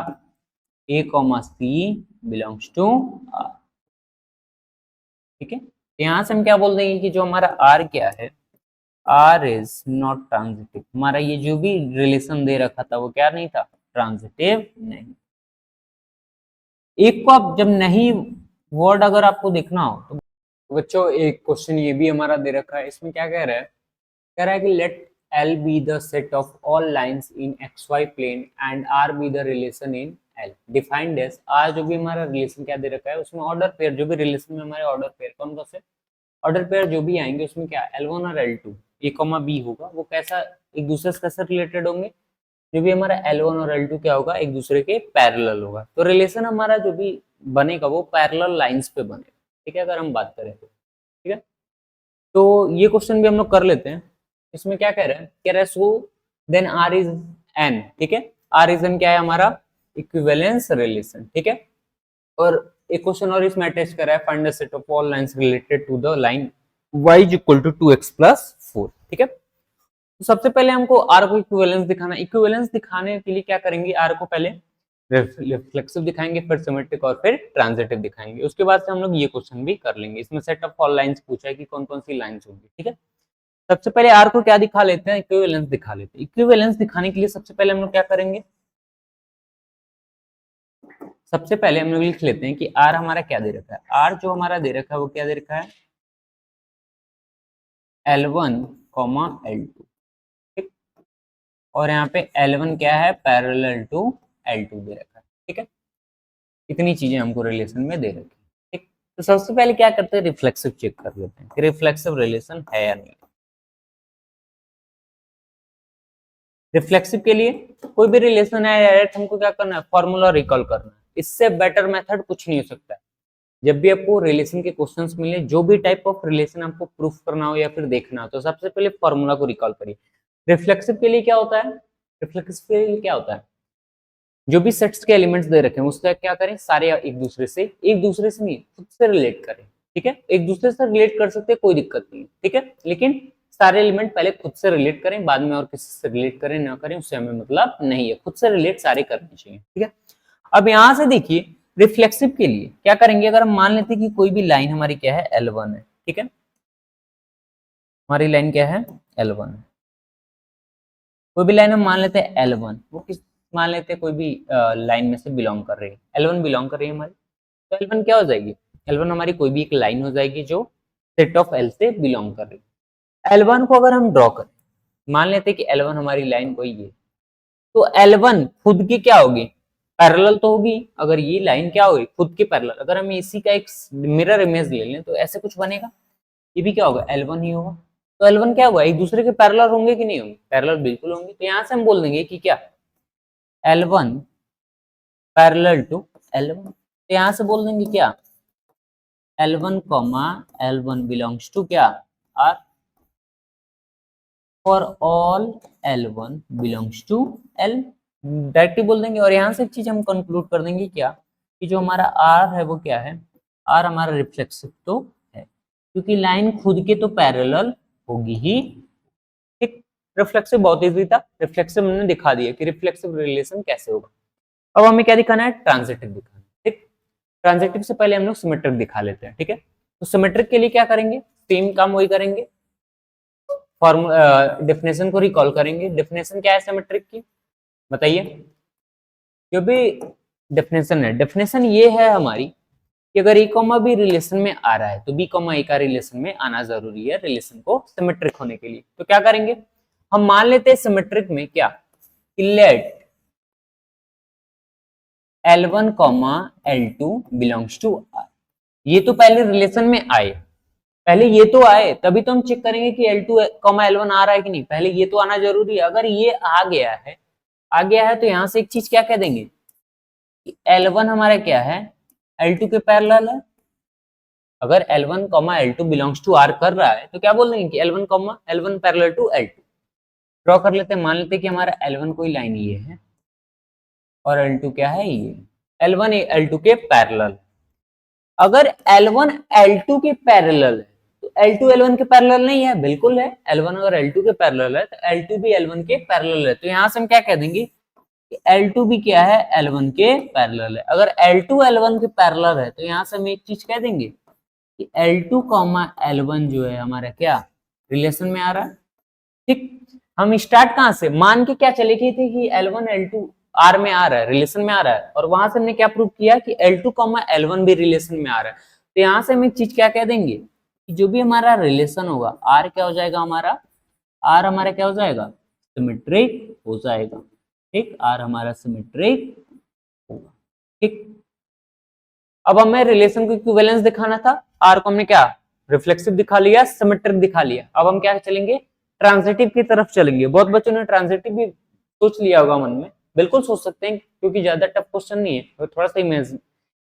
a comma c belongs to r, ठीक है। तो यहां से हम क्या बोल देंगे कि जो हमारा r क्या है, r इज नॉट ट्रांजिटिव, हमारा ये जो भी रिलेशन दे रखा था वो क्या नहीं था, ट्रांजिटिव नहीं। एक को आप जब नहीं वर्ड अगर आपको देखना हो तो बच्चों एक क्वेश्चन ये भी हमारा दे रखा है, इसमें क्या कह रहा है कि late L be the set of all lines in xy plane and R be the relation in L defined as, R जो भी हमारा रिलेशन क्या दे रखा है उसमें ऑर्डर पेयर, जो भी रिलेशन में हमारे ऑर्डर पेयर कौन कौन से ऑर्डर पेयर जो भी आएंगे उसमें क्या L1 और L2 A कॉमा B होगा, वो कैसा एक दूसरे से कैसे रिलेटेड होंगे, जो भी हमारा L1 और L2 क्या होगा, एक दूसरे के पैरेलल होगा। तो रिलेशन हमारा जो भी बनेगा वो पैरेलल लाइंस पे बनेगा, ठीक है, अगर हम बात करें तो, ठीक है। तो ये क्वेश्चन भी हम लोग कर लेते हैं। इसमें क्या कह रहा है so then R is N, ठीक है। R इज N क्या है हमारा, इक्विवेलेंस रिलेशन, ठीक है। और एक क्वेश्चन और इसमें अटैच करा है, find the set of all lines related to the line y is equal to 2x plus 4, ठीक है। तो सबसे पहले हमको R को इक्विवेलेंस दिखाना, इक्विवेलेंस दिखाने के लिए क्या करेंगे, R को पहले रिफ्लेक्सिव दिखाएंगे, फिर सिमेट्रिक और फिर ट्रांजिटिव दिखाएंगे। उसके बाद से हम लोग ये क्वेश्चन भी कर लेंगे। इसमें सेट ऑफ ऑल लाइंस पूछा है कि कौन कौन सी लाइंस होंगी, ठीक है। सबसे पहले R को क्या दिखा लेते हैं, इक्विवेलेंस दिखा लेते हैं। इक्विवेलेंस दिखाने के लिए सबसे पहले हम लोग क्या करेंगे, सबसे पहले हम लोग लिख लेते हैं कि R हमारा क्या दे रखा है। R जो हमारा दे रखा है वो क्या दे रखा है, L1, L2, ठीक। और यहाँ पे L1 क्या है, पैरेलल टू L2 दे रखा है, ठीक है। इतनी चीजें हमको रिलेशन में दे रखी है, ठीक। तो सबसे पहले क्या करते हैं, रिफ्लेक्सिव चेक कर लेते हैं कि रिफ्लेक्सिव रिलेशन है या नहीं। रिफ्लेक्सिव के लिए कोई भी रिलेशन है डायरेक्ट हमको क्या करना है, फॉर्मूला रिकॉल करना है। इससे बेटर मेथड कुछ नहीं हो सकता है। जब भी आपको रिलेशन के क्वेश्चंस मिले, जो भी टाइप ऑफ रिलेशन आपको प्रूफ करना हो या फिर देखना हो, तो सबसे पहले फॉर्मूला को रिकॉल करिए। रिफ्लेक्सिव के लिए क्या होता है, रिफ्लेक्सिव के लिए क्या होता है, जो भी सेट्स के एलिमेंट्स दे रखे हैं उसका क्या करें, सारे एक दूसरे से नहीं, खुद से रिलेट करें, ठीक है। एक दूसरे से रिलेट कर सकते हैं, कोई दिक्कत नहीं, ठीक है, लेकिन सारे एलिमेंट पहले खुद से रिलेट करें, बाद में और किसी से रिलेट करें ना करें उससे हमें मतलब नहीं है, खुद से रिलेट सारे करने चाहिए, ठीक है। अब यहां से देखिए रिफ्लेक्सिव के लिए क्या करेंगे, अगर हम मान लेते हैं कि कोई भी लाइन हमारी क्या है, L1 है, ठीक है, हमारी लाइन क्या है, L1 है। कोई भी लाइन हम मान लेते हैं L1, वो किस मान लेते हैं कोई भी लाइन में से बिलोंग कर रही है, L1 बिलोंग कर रही है हमारी, तो L1 क्या हो जाएगी, L1 हमारी कोई भी एक लाइन हो जाएगी जो सेट ऑफ L से बिलोंग कर रही है। L1 को अगर हम ड्रॉ करें, मान लेते हैं कि L1 हमारी लाइन कोई ये, तो L1 खुद की क्या होगी, पैरेलल तो होगी। अगर ये लाइन क्या होगी, खुद की पैरेलल, अगर हम इसी का एक मिरर इमेज ले लें तो ऐसे कुछ बनेगा, ये भी क्या होगा, L1 ही होगा। तो L1 क्या हुआ, एक दूसरे के पैरेलल होंगे कि नहीं होंगे, पैरेलल बिल्कुल होंगे। तो यहां से हम बोल देंगे कि क्या L1 पैरेलल टू L1, तो यहां से बोल देंगे क्या L1 L1 बिलोंग्स टू क्या R, for all L1 belongs to L, directly बोल देंगे। और यहां से एक चीज हम कंक्लूड कर देंगे क्या, कि जो हमारा R है वो क्या है, R हमारा रिफ्लेक्सिव तो है, क्योंकि लाइन खुद के तो पैरेलल होगी ही, ठीक। रिफ्लेक्सिव बहुत इजी था, रिफ्लेक्सिव हमने दिखा दिया कि रिफ्लेक्सिव रिलेशन कैसे होगा। अब हमें क्या दिखाना है, ट्रांजिटिव दिखाना है, ठीक। ट्रांजिटिव से पहले हम लोग सिमेट्रिक दिखा लेते हैं, ठीक है। तो सिमेट्रिक के लिए क्या करेंगे, सेम काम वही करेंगे, डेफिनेशन को रिकॉल करेंगे। डेफिनेशन क्या है सिमेट्रिक की, बताइए। जो भी डेफिनेशन है, डेफिनेशन ये है हमारी कि अगर ए कॉमा बी रिलेशन में आ रहा है तो बी कॉमा ए का रिलेशन में आना जरूरी है रिलेशन को सिमेट्रिक होने के लिए। तो क्या करेंगे, हम मान लेते हैं सिमेट्रिक में क्या, late L1, L2 belongs to R। ये तो पहले रिलेशन में आए, पहले ये तो आए, तभी तो हम चेक करेंगे कि L2, L1 आ रहा है कि नहीं, पहले ये तो आना जरूरी है। अगर ये आ गया है तो यहां से एक चीज क्या कह देंगे कि L1 हमारा क्या है, L2 के पैरेलल है। अगर L1 L2 belongs to R कर रहा है तो क्या बोल देंगे कि L1 parallel to L2। Draw कर लेते हैं, मान लेते हैं कि हमारा L1 कोई लाइन ये है और L2 क्या है ये, L1 L2 के पैरेलल। अगर L1 L2 के पैरेलल है तो L2 L1 के पैरेलल नहीं है, बिल्कुल है। L1 अगर L2 के पैरेलल है तो L2 भी L1 के पैरेलल है। तो यहां से हम क्या कह देंगे कि L2 भी क्या है, L1 के पैरेलल है। अगर L2 L1 के पैरेलल है तो यहां से हम एक चीज कह देंगे कि L2 L1 जो है हमारा क्या रिलेशन में आ रहा है। ठीक, हम स्टार्ट कहां से, मान के क्या चले गए थे कि L1 L2 R में आ रहा है, रिलेशन में आ रहा है, और वहां से हमने क्या प्रूव किया कि L2 L1 भी रिलेशन में आ रहा है। तो यहां से हम एक चीज क्या कह देंगे कि जो भी हमारा रिलेशन होगा R क्या हो जाएगा, R हमारा क्या हो जाएगा, सिमेट्रिक हो जाएगा। ठीक, R हमारा सिमेट्रिक होगा। ठीक, अब हमें रिलेशन को इक्विवेलेंस दिखाना था, R को हमने क्या रिफ्लेक्सिव दिखा लिया, सिमेट्रिक दिखा लिया। अब हम क्या चलेंगे, ट्रांजिटिव की तरफ चलेंगे। बहुत बच्चों ने ट्रांजिटिव भी सोच लिया होगा मन में, बिल्कुल सोच सकते हैं क्योंकि ज्यादा टफ क्वेश्चन नहीं है, तो थोड़ा सा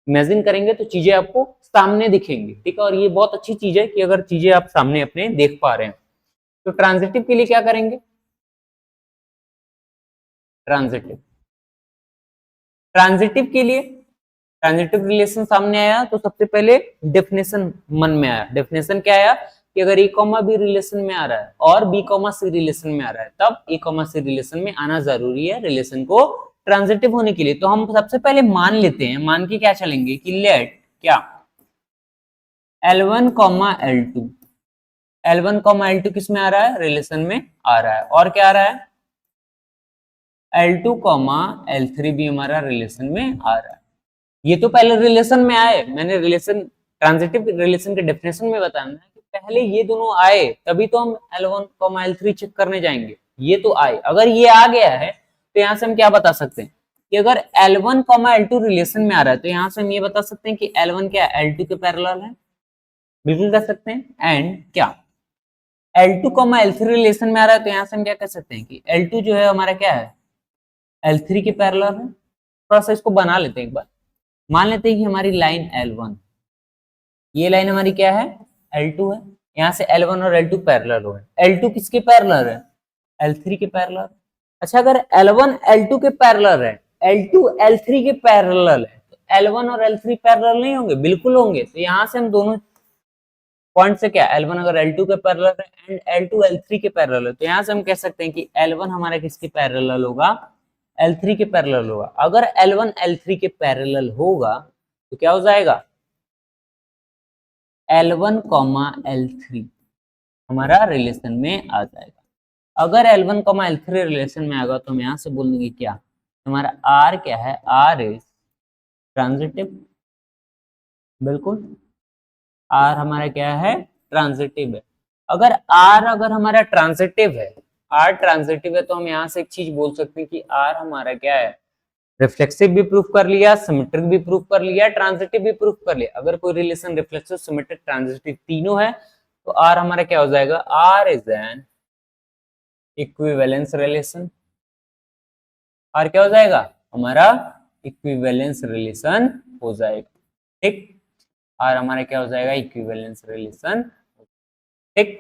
इमेजिन करेंगे तो चीजें आपको सामने दिखेंगी। ठीक है, और ये बहुत अच्छी चीज है कि अगर चीजें आप सामने अपने देख पा रहे हैं। तो ट्रांजिटिव के लिए क्या करेंगे, ट्रांजिटिव के लिए ट्रांजिटिव रिलेशन सामने आया तो सबसे पहले डेफिनेशन मन में आया। डेफिनेशन क्या आया कि अगर A, B रिलेशन में आ रहा है और B, C रिलेशन में आ रहा है तब A, C रिलेशन में आना जरूरी है रिलेशन को ट्रांजिटिव होने के लिए। तो हम सबसे पहले मान लेते हैं, मान के क्या चलेंगे कि लेट क्या L1, L2 L1, L2 किस में आ रहा है, रिलेशन में आ रहा है। और क्या आ रहा है, L2, L3 भी हमारा रिलेशन में आ रहा है। ये तो पहले रिलेशन में आए, मैंने रिलेशन ट्रांजिटिव रिलेशन के डेफिनेशन में बताना है कि पहले ये दोनों आए तभी तो हम L1, L3 चेक करने जाएंगे। ये तो आए, अगर ये आ गया है तो यहाँ से हम क्या बता सकते हैं कि अगर L1, L2 रिलेशन में आ रहा है तो यहाँ से हम ये बता सकते हैं कि L1 क्या L2 के पैरेलल है, बिल्कुल कर सकते हैं। एंड क्या L2, L3 रिलेशन में आ रहा है तो यहाँ से हम क्या कर सकते हैं कि L2 जो है हमारा क्या है, L3 के पैरेलल है। थोड़ा सा इसको बना लेते हैं एक बार, मान लेते हैं कि हमारी लाइन L1, ये लाइन हमारी क्या है, L2 है। यहाँ से L1 और L2 पैरेलल हो गए। L2 किसके पैरेलल है, L3 के पैरेलल। अच्छा, अगर L1 L2 के पैरेलल है, L2 L3 के पैरेलल है तो L1 और L3 पैरेलल नहीं होंगे, बिल्कुल होंगे। तो यहाँ से हम दोनों पॉइंट से क्या, L1 अगर L2 के पैरेलल है एंड L2 L3 के पैरेलल है तो यहाँ से हम कह सकते हैं कि L1 हमारा किसके पैरेलल होगा, L3 के पैरेलल होगा। अगर L1 L3 के पैरेलल होगा तो क्या हो जाएगा, L1, L3 हमारा रिलेशन में आ जाएगा। अगर L1, L3 रिलेशन में आएगा तो हम यहां से बोल देंगे क्या, हमारा R क्या है, R इज ट्रांजिटिव। बिल्कुल, R हमारा क्या है, ट्रांजिटिव है। अगर R हमारा ट्रांजिटिव है, R ट्रांजिटिव है तो हम यहाँ से एक चीज बोल सकते हैं कि R हमारा क्या है, रिफ्लेक्सिव भी प्रूफ कर लिया, सिमेट्रिक भी प्रूफ कर लिया, ट्रांजिटिव भी प्रूफ कर लिया। अगर कोई रिलेशन रिफ्लेक्सिव, सिमेट्रिक, ट्रांजिटिव तीनों है तो R हमारा क्या हो जाएगा, R is an equivalence relation. R क्या हो जाएगा, हमारा इक्विवेलेंस रिलेशन हो जाएगा। ठीक, R हमारा क्या हो जाएगा, इक्विवेलेंस रिलेशन। ठीक,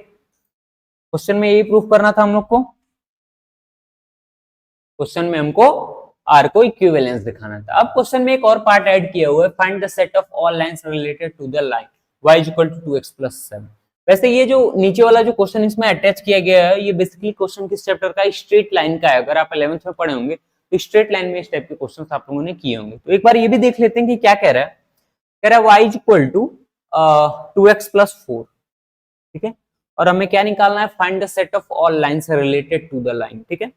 क्वेश्चन में यही प्रूफ करना था हम लोग को। क्वेश्चन में हमको R को इक्विवेलेंस दिखाना था। अब क्वेश्चन में एक और पार्ट ऐड किया हुआ है, find the set of all lines related to the line y equal to 2x plus 7। वैसे ये जो नीचे वाला जो क्वेश्चन इसमें अटैच किया गया है ये बेसिकली क्वेश्चन किस चैप्टर का, स्ट्रेट लाइन का है। अगर आप 11th में पढ़े होंगे तो स्ट्रेट लाइन में इस टाइप के क्वेश्चन आप लोगों ने किए होंगे। तो एक बार ये भी देख लेते हैं कि क्या कह रहा है। कह रहा है y equal to 2x plus 4। ठीक है, और हमें क्या निकालना है, find the set of all lines related to the line. ठीक है,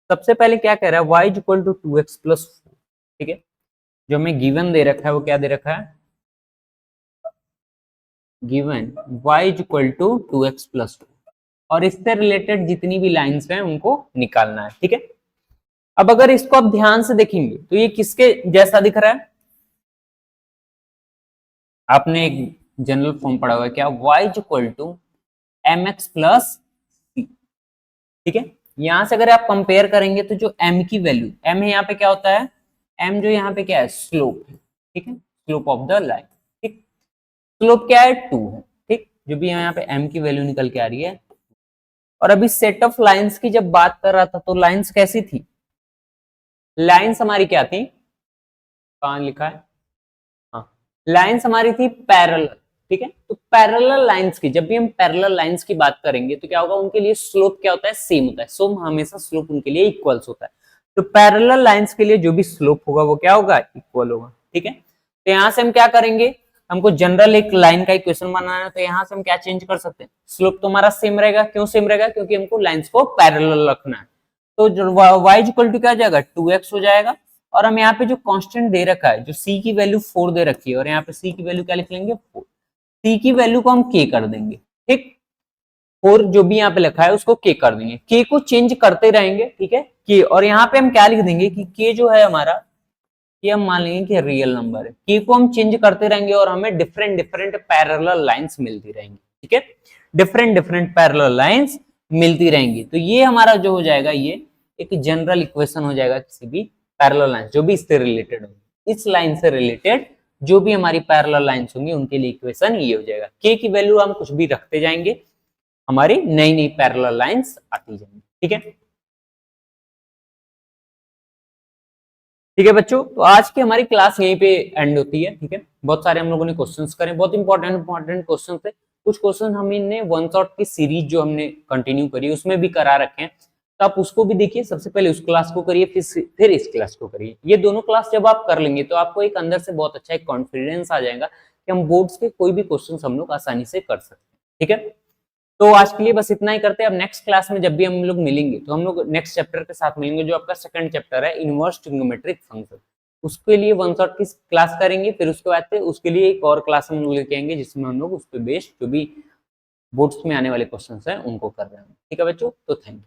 सबसे पहले क्या कह रहा है, y equal to 2x plus 4। ठीक है, जो हमें गिवन दे रखा है वो क्या दे रखा है, given y equal to 2x plus 4, और इससे रिलेटेड जितनी भी लाइंस हैं उनको निकालना है। ठीक है, अब अगर इसको आप ध्यान से देखेंगे तो ये किसके जैसा दिख रहा है, आपने एक जनरल फॉर्म पढ़ा हुआ है क्या, y equal to mx plus c। ठीक है, यहां से अगर आप कंपेयर करेंगे तो जो m की वैल्यू, m है यहाँ पे क्या होता है, m जो यहाँ पे क्या है, स्लोप है। ठीक है, स्लोप ऑफ द लाइन। ठीक, स्लोप क्या है 2 है। ठीक, जो भी यहाँ पे m की वैल्यू निकल के आ रही है। और अभी सेट ऑफ लाइंस की जब बात कर रहा था तो लाइंस कैसी थी, लाइंस हमारी क्या थी, कहां लिखा है, हाँ, लाइंस हमारी थी पैरेलल। ठीक है, तो पैरेलल लाइंस की, जब भी हम पैरेलल लाइंस की बात करेंगे तो क्या होगा, उनके लिए स्लोप क्या होता है, सेम होता है। सो हमेशा स्लोप उनके लिए इक्वल्स होता है। तो पैरेलल लाइंस के लिए जो भी स्लोप होगा वो क्या होगा, इक्वल होगा। ठीक है, तो यहां से हम क्या करेंगे, हमको जनरल एक लाइन का इक्वेशन बनाना है, तो यहां से हम क्या चेंज कर सकते हैं, स्लोप तो हमारा सेम रहेगा। क्यों सेम रहेगा, क्योंकि हमको लाइंस को पैरेलल रखना है। तो y इक्वल टू क्या हो जाएगा, 2x हो जाएगा। और हम यहाँ पे जो कांस्टेंट दे रखा है, जो c की वैल्यू 4 दे रखी है, और यहाँ पे c की वैल्यू क्या लिख लेंगे, 4। c की वैल्यू को हम k कर देंगे। ठीक, 4 जो भी यहाँ पे लिखा है उसको k कर देंगे, k को चेंज करते रहेंगे। ठीक है, k, और यहाँ पे हम क्या लिख देंगे कि k जो है हमारा, ये हम मान लेंगे कि रियल नंबर है। k को हम चेंज करते रहेंगे और हमें डिफरेंट डिफरेंट पैरेलल लाइंस मिलती रहेंगी। ठीक है, डिफरेंट डिफरेंट पैरेलल लाइंस मिलती रहेंगी। तो ये हमारा जो हो जाएगा, ये एक जनरल इक्वेशन हो जाएगा किसी भी पैरेलल लाइन जो भी इससे रिलेटेड होगी। इस लाइन से रिलेटेड जो भी हमारी पैरेलल लाइंस होंगी उनके लिए इक्वेशन ये हो जाएगा। k की वैल्यू हम कुछ भी रखते जाएंगे, हमारी नई नई पैरेलल लाइंस आती जाएंगी। ठीक है, ठीक है बच्चों, तो आज की हमारी क्लास यहीं पे एंड होती है। ठीक है, बहुत सारे हम लोगों ने क्वेश्चंस करे, बहुत इंपॉर्टेंट क्वेश्चन थे। कुछ क्वेश्चन हमने वन शॉट की सीरीज जो हमने कंटिन्यू करी उसमें भी करा रखे हैं, तो आप उसको भी देखिए। सबसे पहले उस क्लास को करिए, फिर इस क्लास को करिए। ये दोनों क्लास जब आप कर लेंगे तो आपको एक अंदर से बहुत अच्छा एक कॉन्फिडेंस आ जाएगा कि हम बोर्ड्स के कोई भी क्वेश्चन हम लोग आसानी से कर सकते हैं। ठीक है, तो आज के लिए बस इतना ही करते हैं। अब नेक्स्ट क्लास में जब भी हम लोग मिलेंगे तो हम लोग नेक्स्ट चैप्टर के साथ मिलेंगे, जो आपका सेकंड चैप्टर है, इनवर्स ट्रिग्नोमेट्रिक फंक्शन। उसके लिए वन शॉट की क्लास करेंगे, फिर उसके बाद से उसके लिए एक और क्लास हम लोग लेके आएंगे जिसमें हम लोग उस पर बेस्ड जो भी बोर्ड्स में आने वाले क्वेश्चन हैं उनको कर रहे हैं। ठीक है बच्चों, तो थैंक यू।